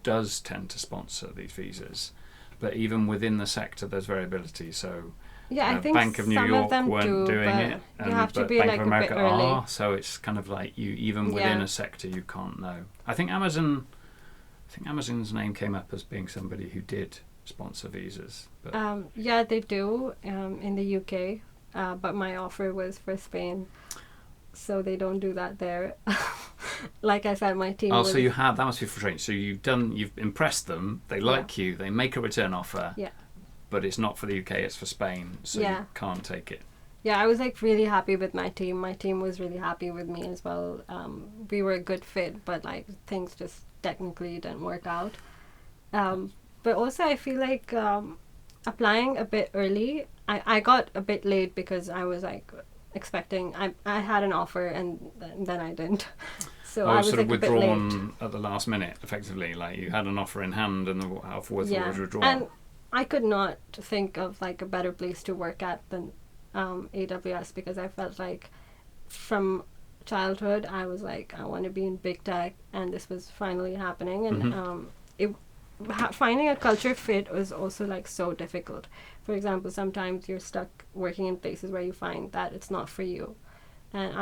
does tend to sponsor these visas. But even within the sector, there's variability. So I think Bank of New York weren't doing it, you have to be Bank like of a bit America early. are. So it's kind of like you, even within a sector, you can't know. I think Amazon's name came up as being somebody who did sponsor visas. But they do in the UK, but my offer was for Spain, so they don't do that there. Like I said, my team. So you had, that must be frustrating. So you've impressed them. They like you. They make a return offer. Yeah. But it's not for the UK. It's for Spain. So you can't take it. Yeah, I was like really happy with my team. My team was really happy with me as well. We were a good fit, but like things just technically didn't work out. But also I feel like applying a bit early, I got a bit late because I was like expecting, I had an offer and then I didn't. So I was sort like of a bit late. withdrawn at the last minute, effectively. Like you had an offer in hand and the offer was withdrawn. And I could not think of like a better place to work at than AWS, because I felt like from childhood I was like, I want to be in big tech, and this was finally happening. And finding a culture fit was also like so difficult. For example, sometimes you're stuck working in places where you find that it's not for you. And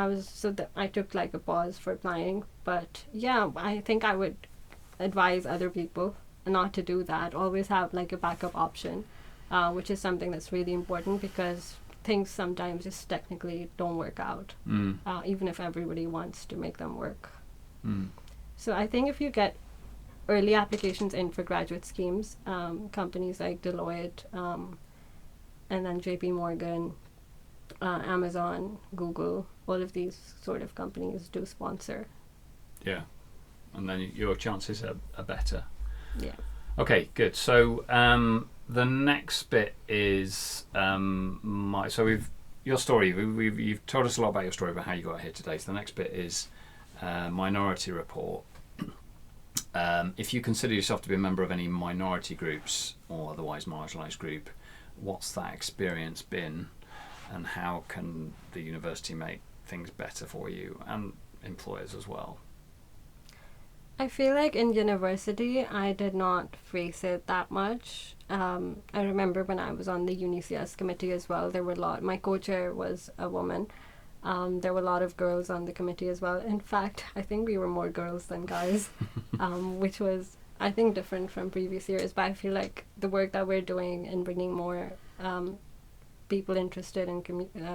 I took like a pause for applying, but I think I would advise other people not to do that. Always have like a backup option, which is something that's really important, because things sometimes just technically don't work out, even if everybody wants to make them work. So I think if you get early applications in for graduate schemes, companies like Deloitte, and then JP Morgan, Amazon, Google, all of these sort of companies do sponsor. Yeah, and then your chances are better. Yeah. Okay, good. So the next bit is your story. You've told us a lot about your story about how you got here today. So the next bit is minority report. If you consider yourself to be a member of any minority groups or otherwise marginalised group, what's that experience been, and how can the university make things better for you and employers as well? I feel like in university I did not face it that much. I remember when I was on the UniCS committee as well, there were my co-chair was a woman. There were a lot of girls on the committee as well. In fact, I think we were more girls than guys, which was, I think, different from previous years. But I feel like the work that we're doing in bringing more people interested in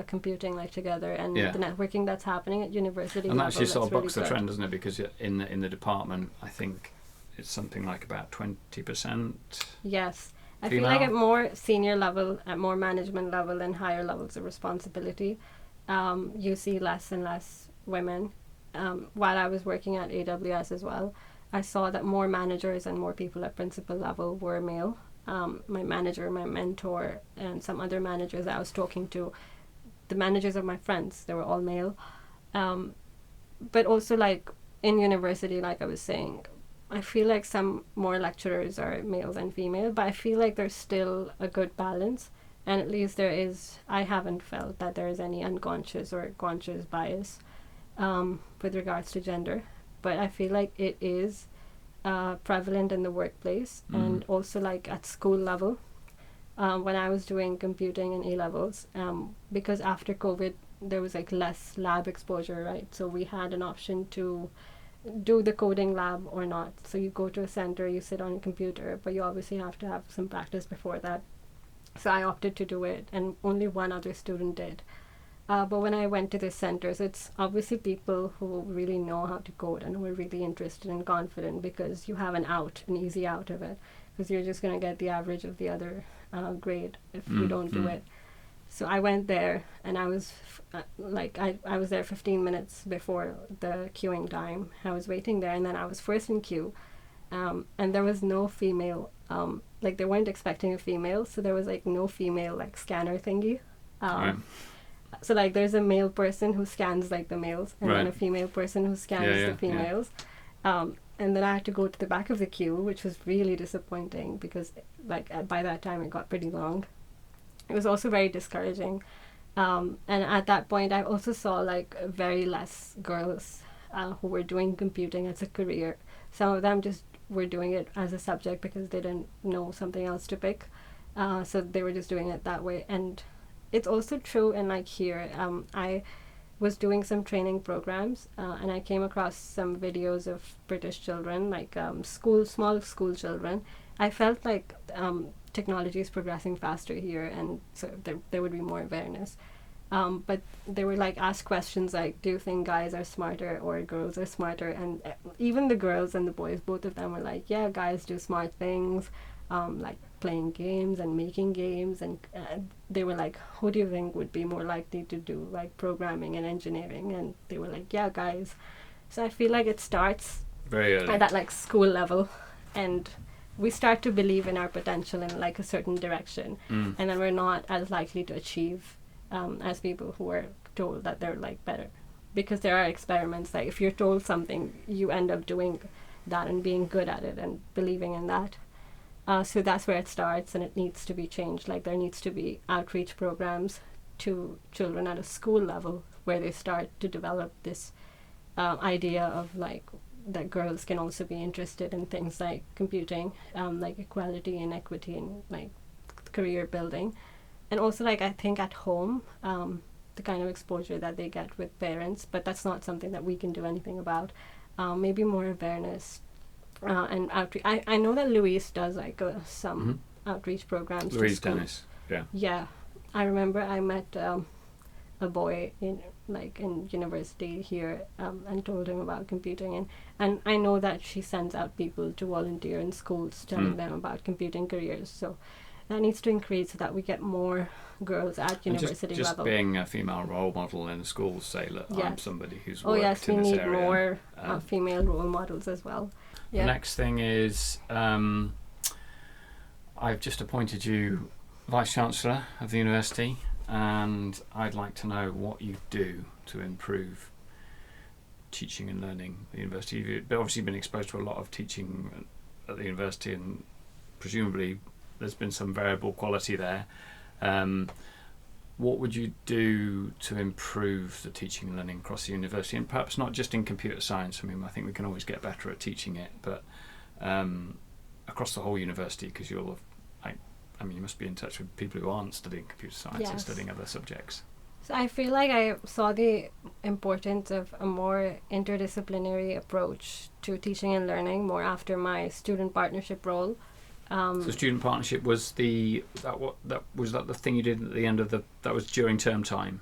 computing like together, and the networking that's happening at university and level, actually sort of really bucks the good. trend, doesn't it? Because in the department, I think it's something like about 20%. Yes. I female. feel like at more senior level, at more management level and higher levels of responsibility, you see less and less women. While I was working at AWS as well, I saw that more managers and more people at principal level were male. My manager, my mentor, and some other managers I was talking to, the managers of my friends, they were all male. But also like in university, like I was saying, I feel like some more lecturers are males and female, but I feel like there's still a good balance. And at least I haven't felt that there is any unconscious or conscious bias with regards to gender. But I feel like it is prevalent in the workplace and also like at school level. When I was doing computing in A-levels, because after COVID, there was like less lab exposure, right? So we had an option to do the coding lab or not. So you go to a center, you sit on a computer, but you obviously have to have some practice before that. So I opted to do it, and only one other student did. But when I went to the centers, it's obviously people who really know how to code and who are really interested and confident, because you have an easy out of it, because you're just going to get the average of the other grade if you don't do it. So I went there, and I was I was there 15 minutes before the queuing time. I was waiting there, and then I was first in queue, and there was no female. Like they weren't expecting a female, so there was like no female like scanner thingy. Right. So like there's a male person who scans like the males, and then Right. a female person who scans Yeah, the females. And then I had to go to the back of the queue, which was really disappointing, because like by that time it got pretty long. It was also very discouraging. And at that point I also saw like very less girls who were doing computing as a career. Some of them just were doing it as a subject because they didn't know something else to pick. So they were just doing it that way. And it's also true in like here. I was doing some training programs, and I came across some videos of British children, like small school children. I felt like technology is progressing faster here, and so there would be more awareness. But they were like asked questions like, do you think guys are smarter or girls are smarter? And even the girls and the boys, both of them were like, yeah, guys do smart things, like playing games and making games. And they were like, who do you think would be more likely to do like programming and engineering? And they were like, yeah, guys. So I feel like it starts Very early. at that like school level, and we start to believe in our potential in like a certain direction, and then we're not as likely to achieve as people who are told that they're like better, because there are experiments like if you're told something, you end up doing that and being good at it and believing in that. So that's where it starts, and it needs to be changed. Like there needs to be outreach programs to children at a school level where they start to develop this idea of like that girls can also be interested in things like computing, like equality and equity and like career building. And also like I think at home, the kind of exposure that they get with parents, but that's not something that we can do anything about. Maybe more awareness and outreach. I know that Louise does like some outreach programs. Louise Dennis, yeah. Yeah, I remember I met a boy in university here, and told him about computing, and I know that she sends out people to volunteer in schools telling them about computing careers. So that needs to increase so that we get more girls at university just level. being a female role model in schools, say, look, I'm Yes. somebody who's Oh worked yes, we in this need area. more female role models as well. The Yeah. next thing is I've just appointed you Vice Chancellor of the university, and I'd like to know what you do to improve teaching and learning at the university. You've obviously been exposed to a lot of teaching at the university, and presumably there's been some variable quality there. What would you do to improve the teaching and learning across the university, and perhaps not just in computer science? I mean, I think we can always get better at teaching it, but across the whole university, because you'll have, I mean, you must be in touch with people who aren't studying computer science and Yes. studying other subjects. So I feel like I saw the importance of a more interdisciplinary approach to teaching and learning more after my student partnership role. So student partnership was was that the thing you did at the end of that was during term time?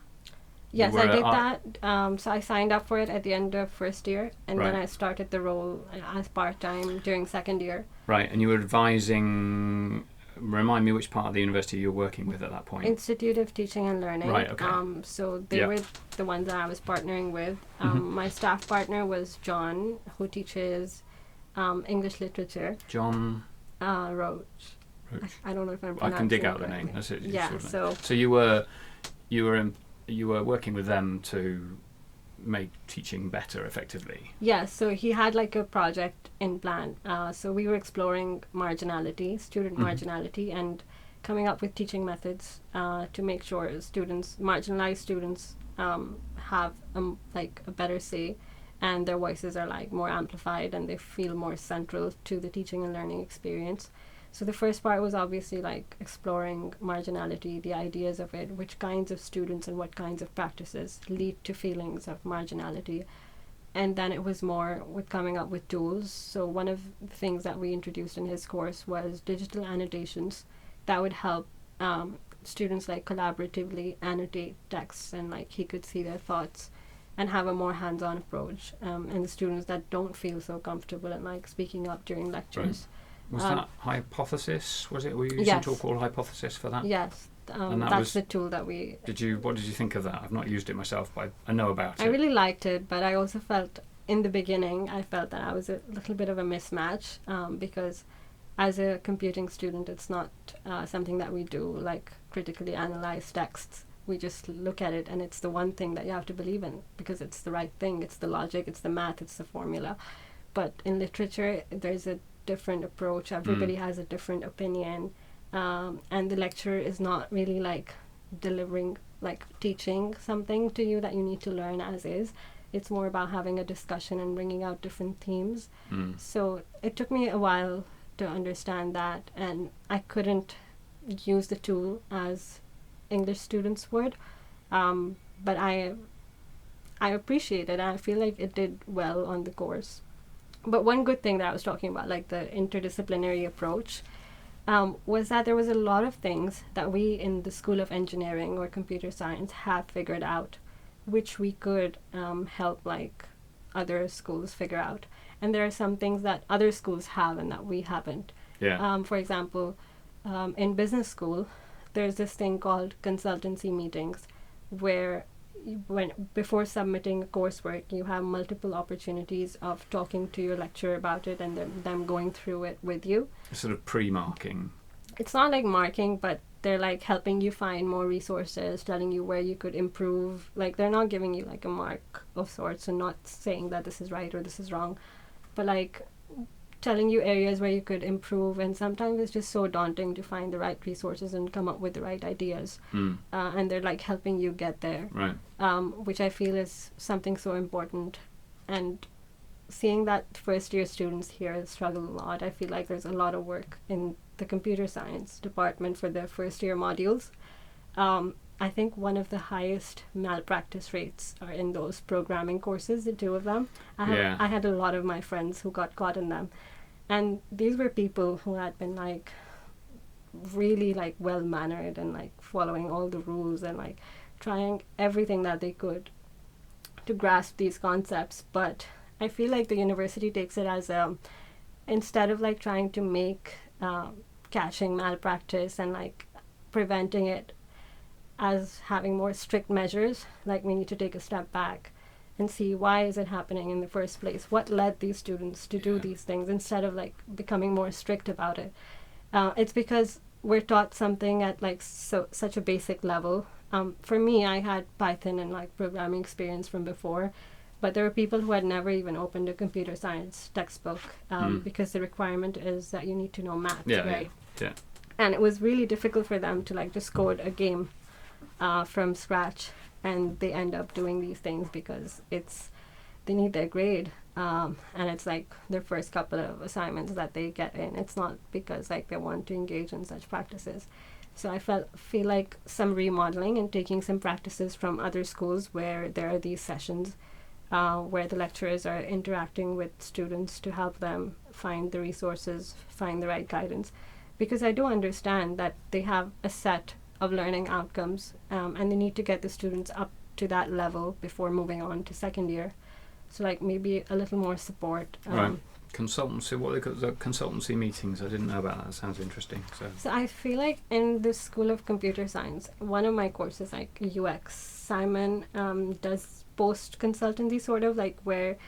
Yes, were I did at- that. So I signed up for it at the end of first year, and then Right. I started the role as part-time during second year. Right, and you were advising. Remind me which part of the university you were working with at that point. Institute of Teaching and Learning. Right, okay. So they Yeah. were the ones that I was partnering with. My staff partner was John, who teaches English literature. John Roach. Roach. I don't know if I'm I pronouncing can dig it out the name. correctly. That's it. you Yeah. sort of- So So you were working with them to make teaching better effectively. yeah, so he had like a project in plan. So we were exploring student marginality, and coming up with teaching methods to make sure marginalized students, have like a better say, and their voices are like more amplified, and they feel more central to the teaching and learning experience. So the first part was obviously like exploring marginality, the ideas of it, which kinds of students and what kinds of practices lead to feelings of marginality. And then it was more with coming up with tools. So one of the things that we introduced in his course was digital annotations that would help students like collaboratively annotate texts and like he could see their thoughts and have a more hands-on approach, and the students that don't feel so comfortable in like speaking up during lectures. Was that hypothesis? Was it? Were you using Yes. a tool called hypothesis for that? Yes, And that that's was- the tool that we. What did you think of that? I've not used it myself, but I know about I it. really liked it, but I also felt in the beginning I felt that I was a little bit of a mismatch, because as a computing student, it's not something that we do, like critically analyze texts. We just look at it and it's the one thing that you have to believe in because it's the right thing, it's the logic, it's the math, it's the formula. But in literature, there's a different approach. Everybody has a different opinion, and the lecturer is not really like delivering, like teaching something to you that you need to learn as is. It's more about having a discussion and bringing out different themes. So it took me a while to understand that, and I couldn't use the tool as English students would, but I appreciate it. I feel like it did well on the course. But one good thing that I was talking about, like the interdisciplinary approach, was that there was a lot of things that we in the School of Engineering or Computer Science have figured out, which we could help like other schools figure out. And there are some things that other schools have and that we haven't. Yeah. For example, in business school, there's this thing called consultancy meetings, where before submitting a coursework, you have multiple opportunities of talking to your lecturer about it and them going through it with you. Sort of pre-marking. It's not like marking, but they're like helping you find more resources, telling you where you could improve. Like they're not giving you like a mark of sorts and not saying that this is right or this is wrong, but like telling you areas where you could improve. And sometimes it's just so daunting to find the right resources and come up with the right ideas, and they're like helping you get there, Right. which I feel is something so important. And seeing that first year students here struggle a lot, I feel like there's a lot of work in the computer science department for the first year modules. I think one of the highest malpractice rates are in those programming courses, the two of them. I had a lot of my friends who got caught in them. And these were people who had been like really like well mannered and like following all the rules and like trying everything that they could to grasp these concepts. But I feel like the university takes it as instead of like trying to make catching malpractice and like preventing it as having more strict measures, like we need to take a step back and see why is it happening in the first place, what led these students to do these things, instead of like becoming more strict about it. It's because we're taught something at like such a basic level. For me, I had Python and like programming experience from before, but there were people who had never even opened a computer science textbook, because the requirement is that you need to know math, right? Yeah. And it was really difficult for them to like just code a game from scratch, and they end up doing these things because they need their grade, and it's like their first couple of assignments that they get in. It's not because like they want to engage in such practices. So I feel like some remodeling and taking some practices from other schools where there are these sessions where the lecturers are interacting with students to help them find the resources, find the right guidance. Because I do understand that they have a set of learning outcomes, and they need to get the students up to that level before moving on to second year. So like maybe a little more support. Right. Consultancy, what they call the consultancy meetings, I didn't know about that. That sounds interesting. So I feel like in the School of Computer Science, one of my courses, like UX, Simon does post consultancy, sort of like where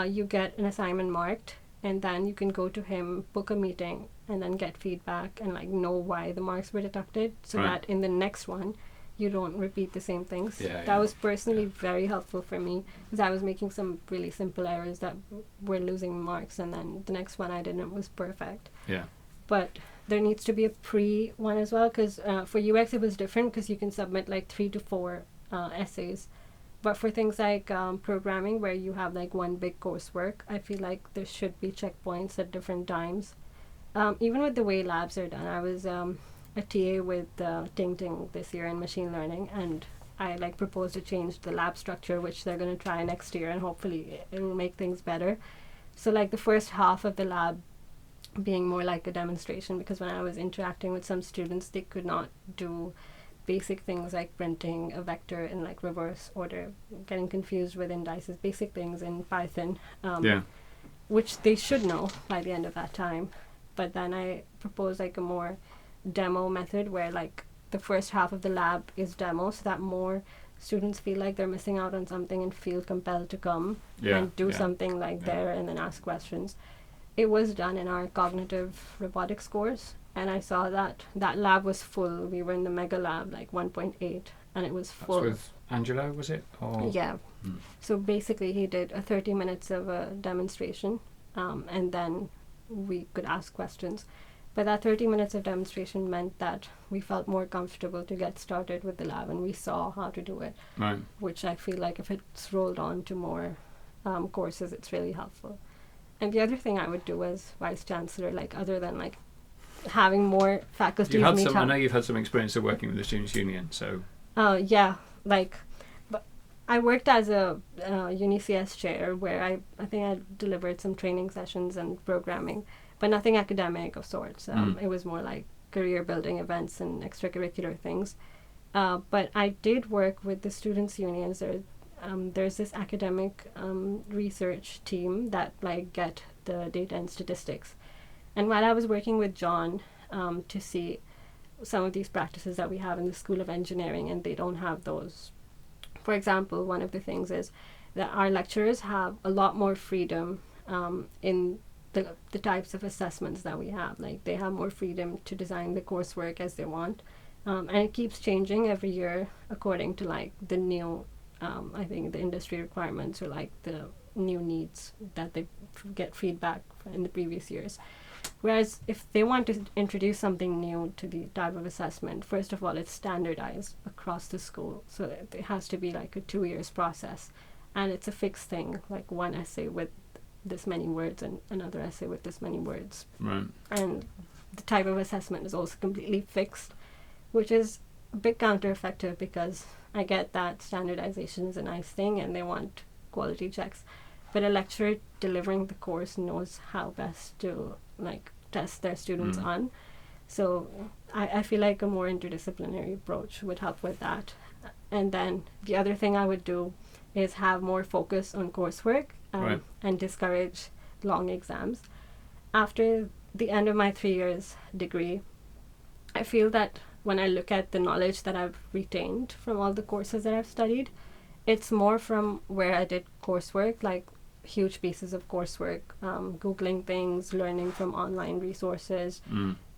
you get an assignment marked and then you can go to him, book a meeting, and then get feedback and like know why the marks were deducted, so that in the next one you don't repeat the same things. That was personally very helpful for me, because I was making some really simple errors that were losing marks, and then the next one I did was perfect. But there needs to be a pre one as well, because for UX it was different, because you can submit like 3 to 4 essays. But for things like programming, where you have like one big coursework, I feel like there should be checkpoints at different times. Even with the way labs are done, I was a TA with Ting Ting this year in machine learning, and I like proposed to change the lab structure, which they're going to try next year, and hopefully it will make things better. So like the first half of the lab being more like a demonstration, because when I was interacting with some students, they could not do basic things like printing a vector in like reverse order, getting confused with indices, basic things in Python, which they should know by the end of that time. But then I propose like a more demo method where like the first half of the lab is demo, so that more students feel like they're missing out on something and feel compelled to come and do something like there and then ask questions. It was done in our cognitive robotics course, and I saw that that lab was full. We were in the mega lab, like 1.8, and it was full. That's with Angelo, was it? Or? Yeah. So basically he did a 30 minutes of a demonstration, and then we could ask questions. But that 30 minutes of demonstration meant that we felt more comfortable to get started with the lab, and we saw how to do it, which I feel like if it's rolled on to more courses, it's really helpful. And the other thing I would do as Vice Chancellor, like other than like having more faculty meet up. I know you've had some experience of working with the Students' Union, so... but I worked as a UniCS chair where I think I delivered some training sessions and programming, but nothing academic of sorts. It was more like career building events and extracurricular things. But I did work with the students' unions. There's this academic research team that like get the data and statistics. And while I was working with John to see some of these practices that we have in the School of Engineering, and they don't have those. For example, one of the things is that our lecturers have a lot more freedom in the types of assessments that we have. Like they have more freedom to design the coursework as they want. And it keeps changing every year according to like the new, I think the industry requirements or like the new needs that they get feedback in the previous years. Whereas if they want to introduce something new to the type of assessment, first of all, it's standardized across the school. So it has to be like a 2 years process. And it's a fixed thing, like one essay with this many words and another essay with this many words. Right. And the type of assessment is also completely fixed, which is a bit counter-effective because I get that standardization is a nice thing and they want quality checks. But a lecturer delivering the course knows how best to like test their students on. So I feel like a more interdisciplinary approach would help with that. And then the other thing I would do is have more focus on coursework and discourage long exams. After the end of my 3 years degree, I feel that when I look at the knowledge that I've retained from all the courses that I've studied, it's more from where I did coursework, like huge pieces of coursework, Googling things, learning from online resources,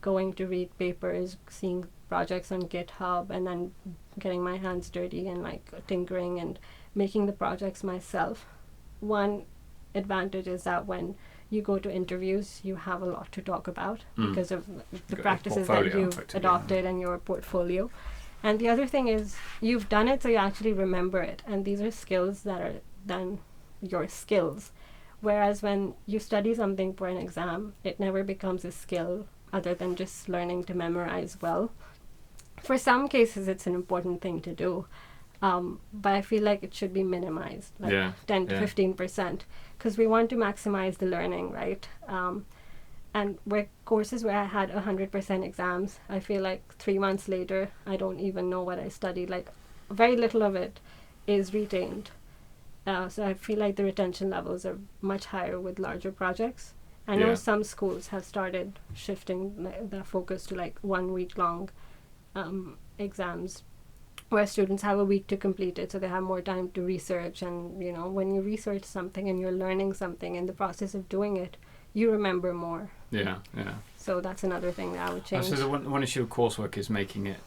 going to read papers, seeing projects on GitHub, and then getting my hands dirty and like tinkering and making the projects myself. One advantage is that when you go to interviews, you have a lot to talk about because of the practices that you've adopted and your portfolio. And the other thing is you've done it so you actually remember it. And these are skills that are then your skills. Whereas when you study something for an exam, it never becomes a skill other than just learning to memorize well. For some cases, it's an important thing to do. But I feel like it should be minimized, like 10 to 15%, because we want to maximize the learning, right? And where courses where I had 100% exams, I feel like 3 months later, I don't even know what I studied. Like very little of it is retained. So I feel like the retention levels are much higher with larger projects. I know some schools have started shifting their focus to like 1 week long exams, where students have a week to complete it, so they have more time to research. And you know, when you research something and you're learning something in the process of doing it, you remember more. Yeah. So that's another thing that I would change. So the one issue of coursework is making it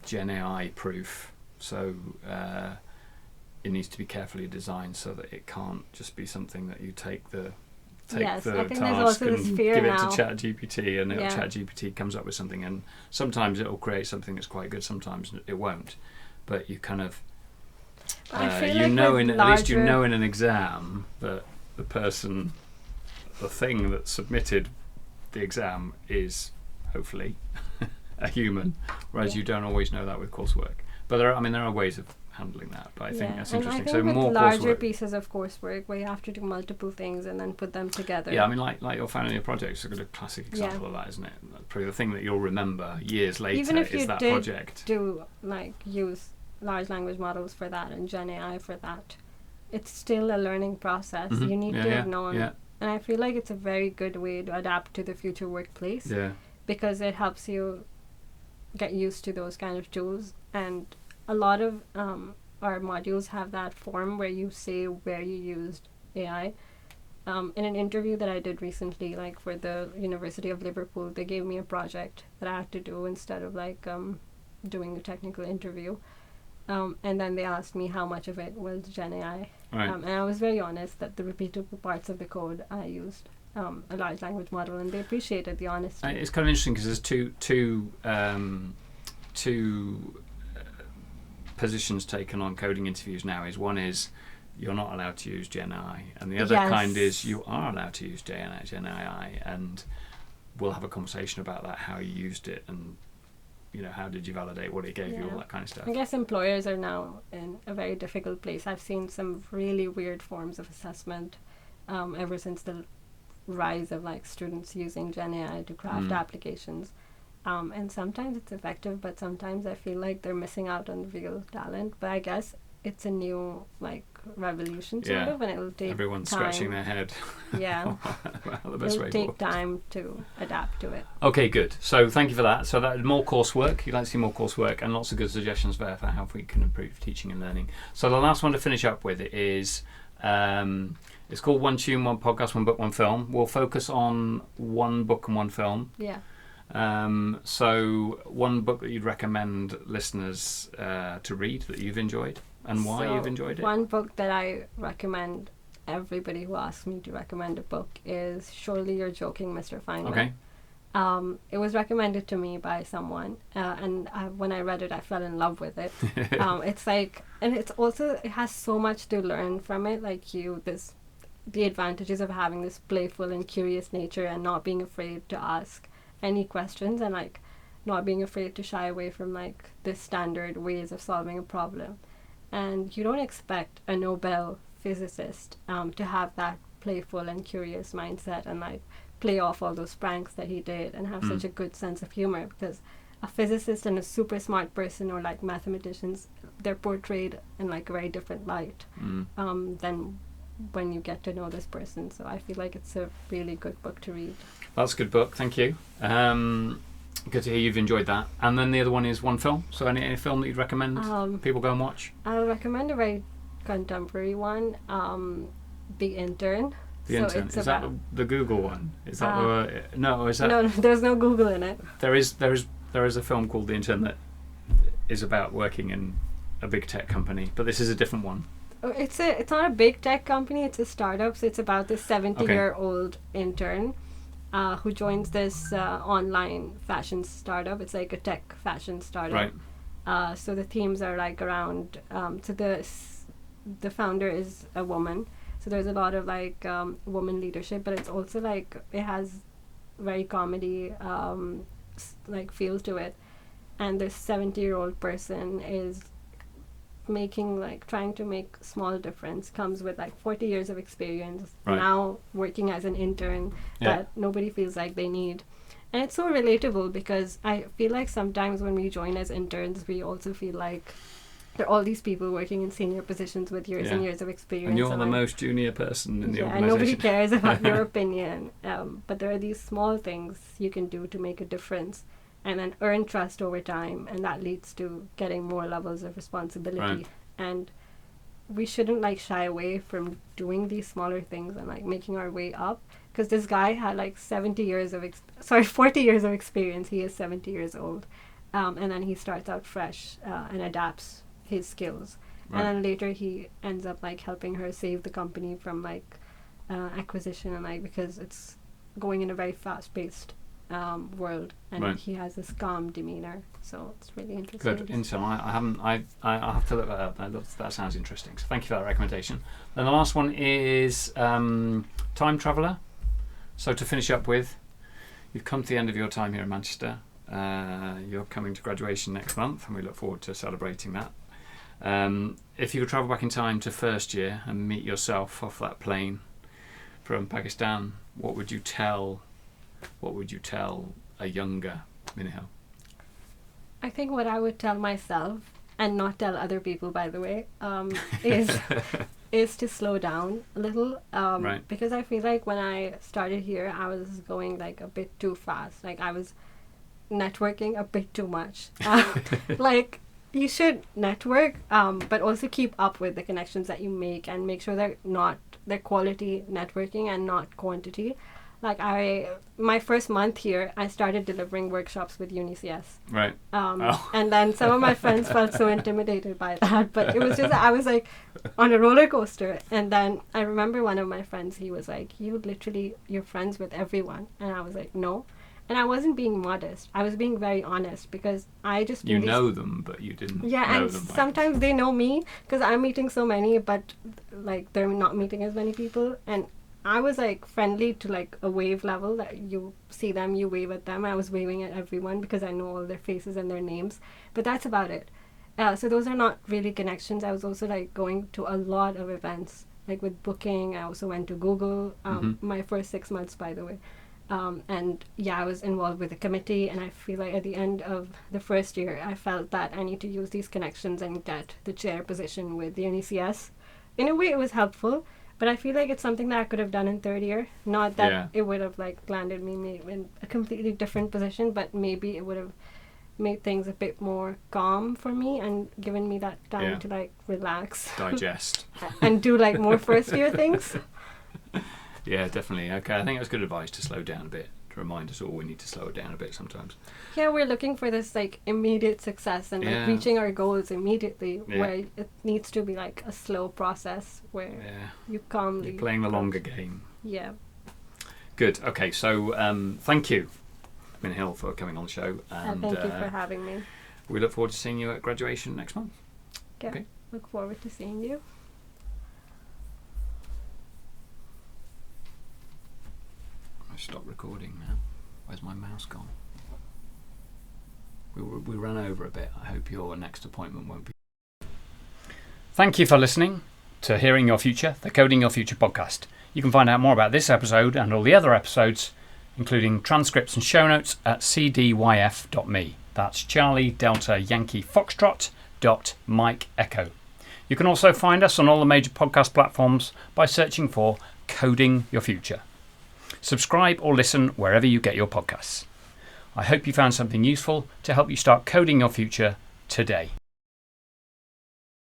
Gen AI proof. So it needs to be carefully designed so that it can't just be something that you take the task and give it to ChatGPT, and ChatGPT comes up with something, and sometimes it will create something that's quite good, sometimes it won't. But you kind of at least you know in an exam that the thing that submitted the exam is hopefully a human, whereas you don't always know that with coursework. But there are ways of handling that. But I think that's interesting. And I think so with more larger coursework. pieces of coursework where you have to do multiple things and then put them together. Yeah, I mean, like your final year project is a good classic example of that, isn't it? That's probably the thing that you'll remember years later Even if is you that did project. do like use large language models for that and Gen AI for that, it's still a learning process. Mhm. You need Yeah, to yeah, have known. yeah. And I feel like it's a very good way to adapt to the future workplace Yeah. because it helps you get used to those kind of tools. And a lot of our modules have that form where you say where you used AI. In an interview that I did recently, like for the University of Liverpool, they gave me a project that I had to do instead of like doing a technical interview. And then they asked me how much of it was Gen AI. Right. And I was very honest that the repeatable parts of the code I used a large language model, and they appreciated the honesty. It's kind of interesting because there's two positions taken on coding interviews now. One is you're not allowed to use Gen AI, and the other kind is you are allowed to use Gen AI, and we'll have a conversation about that, how you used it, and how did you validate what it gave you, all that kind of stuff. I guess employers are now in a very difficult place. I've seen some really weird forms of assessment ever since the rise of like students using Gen AI to craft applications. And sometimes it's effective, but sometimes I feel like they're missing out on real talent. But I guess it's a new like revolution sort of, and it'll take everyone's time. scratching their head. Yeah. Well, the best It'll way take time to adapt to it. Okay, good. So thank you for that. So that more coursework. You'd like to see more coursework, and lots of good suggestions there for how we can improve teaching and learning. So the last one to finish up with is it's called One Tune, One Podcast, One Book, One Film. We'll focus on one book and one film. Yeah. So one book that you'd recommend listeners to read that you've enjoyed, and why you've enjoyed it. One book that I recommend everybody who asks me to recommend a book is Surely You're Joking, Mr. Feynman. Okay. It was recommended to me by someone, and when I read it, I fell in love with it. It's like, and it has so much to learn from it. Like the advantages of having this playful and curious nature, and not being afraid to ask any questions, and like not being afraid to shy away from like the standard ways of solving a problem. And you don't expect a Nobel physicist to have that playful and curious mindset and like play off all those pranks that he did and have such a good sense of humor, because a physicist and a super smart person, or like mathematicians, they're portrayed in like a very different light than when you get to know this person. So I feel like it's a really good book to read. That's a good book, thank you. Good to hear you've enjoyed that. And then the other one is one film. So any film that you'd recommend people go and watch? I'll recommend a very contemporary one, The Intern. The Intern. Is that the Google one? Is that no? Is that no? There's no Google in it. There is a film called The Intern that is about working in a big tech company, but this is a different one. It's not a big tech company. It's a startup. So it's about this 70-year-old intern who joins this online fashion startup. It's like a tech fashion startup. Right. So the themes are like around. So the founder is a woman. So there's a lot of like woman leadership, but it's also like it has very comedy like feel to it. And this 70-year-old person is trying to make small difference, comes with like 40 years of experience, now working as an intern that nobody feels like they need. And it's so relatable, because I feel like sometimes when we join as interns, we also feel like there are all these people working in senior positions with years and years of experience. And you're the most junior person in the organisation. And nobody cares about your opinion. But there are these small things you can do to make a difference, and then earn trust over time, and that leads to getting more levels of responsibility. Right. And we shouldn't like shy away from doing these smaller things and like making our way up, because this guy had like 40 years of experience. He is 70 years old, and then he starts out fresh and adapts his skills, and then later he ends up like helping her save the company from like acquisition, and like because it's going in a very fast-paced world, and he has this calm demeanor, so it's really interesting. Good. Intern. I have to look that up. That sounds interesting. So thank you for that recommendation. And the last one is Time Traveller. So to finish up with, you've come to the end of your time here in Manchester. You're coming to graduation next month, and we look forward to celebrating that. If you could travel back in time to first year and meet yourself off that plane from Pakistan, what would you tell a younger Minahil? I think what I would tell myself, and not tell other people, by the way, is to slow down a little. Right. Because I feel like when I started here, I was going like a bit too fast. Like I was networking a bit too much. Like you should network, but also keep up with the connections that you make and make sure they're quality networking and not quantity. Like my first month here, I started delivering workshops with UniCS. Right. And then some of my friends felt so intimidated by that, but it was just, I was like on a roller coaster. And then I remember one of my friends, he was like, you're friends with everyone. And I was like, no. And I wasn't being modest. I was being very honest because I just... You know them, but you didn't know and them. Sometimes they know me because I'm meeting so many, but like they're not meeting as many people. And I was like friendly to like a wave level that you see them, you wave at them. I was waving at everyone because I know all their faces and their names, but that's about it. So those are not really connections. I was also like going to a lot of events, like with booking. I also went to Google, my first 6 months, by the way. And yeah, I was involved with the committee, and I feel like at the end of the first year, I felt that I need to use these connections and get the chair position with the UniCS. In a way, it was helpful. But I feel like it's something that I could have done in third year. Not that it would have like landed me in a completely different position, but maybe it would have made things a bit more calm for me and given me that time to like relax, digest, and do like more first year things. Yeah, definitely. Okay, I think that's good advice to slow down a bit. To remind us all, we need to slow it down a bit sometimes. Yeah, we're looking for this like immediate success and like reaching our goals immediately, where it needs to be like a slow process where you calmly... You're playing the longer game. Yeah. Good. Okay, so thank you, Minahil, for coming on the show. And thank you for having me. We look forward to seeing you at graduation next month. Yeah, okay. Look forward to seeing you. Stop recording now. Where's my mouse gone? We ran over a bit. I hope your next appointment won't be. Thank you for listening to Hearing Your Future, the Coding Your Future podcast. You can find out more about this episode and all the other episodes, including transcripts and show notes, at cdyf.me. That's Charlie Delta Yankee Foxtrot Mike Echo. You can also find us on all the major podcast platforms by searching for Coding Your Future. Subscribe or listen wherever you get your podcasts. I hope you found something useful to help you start coding your future today.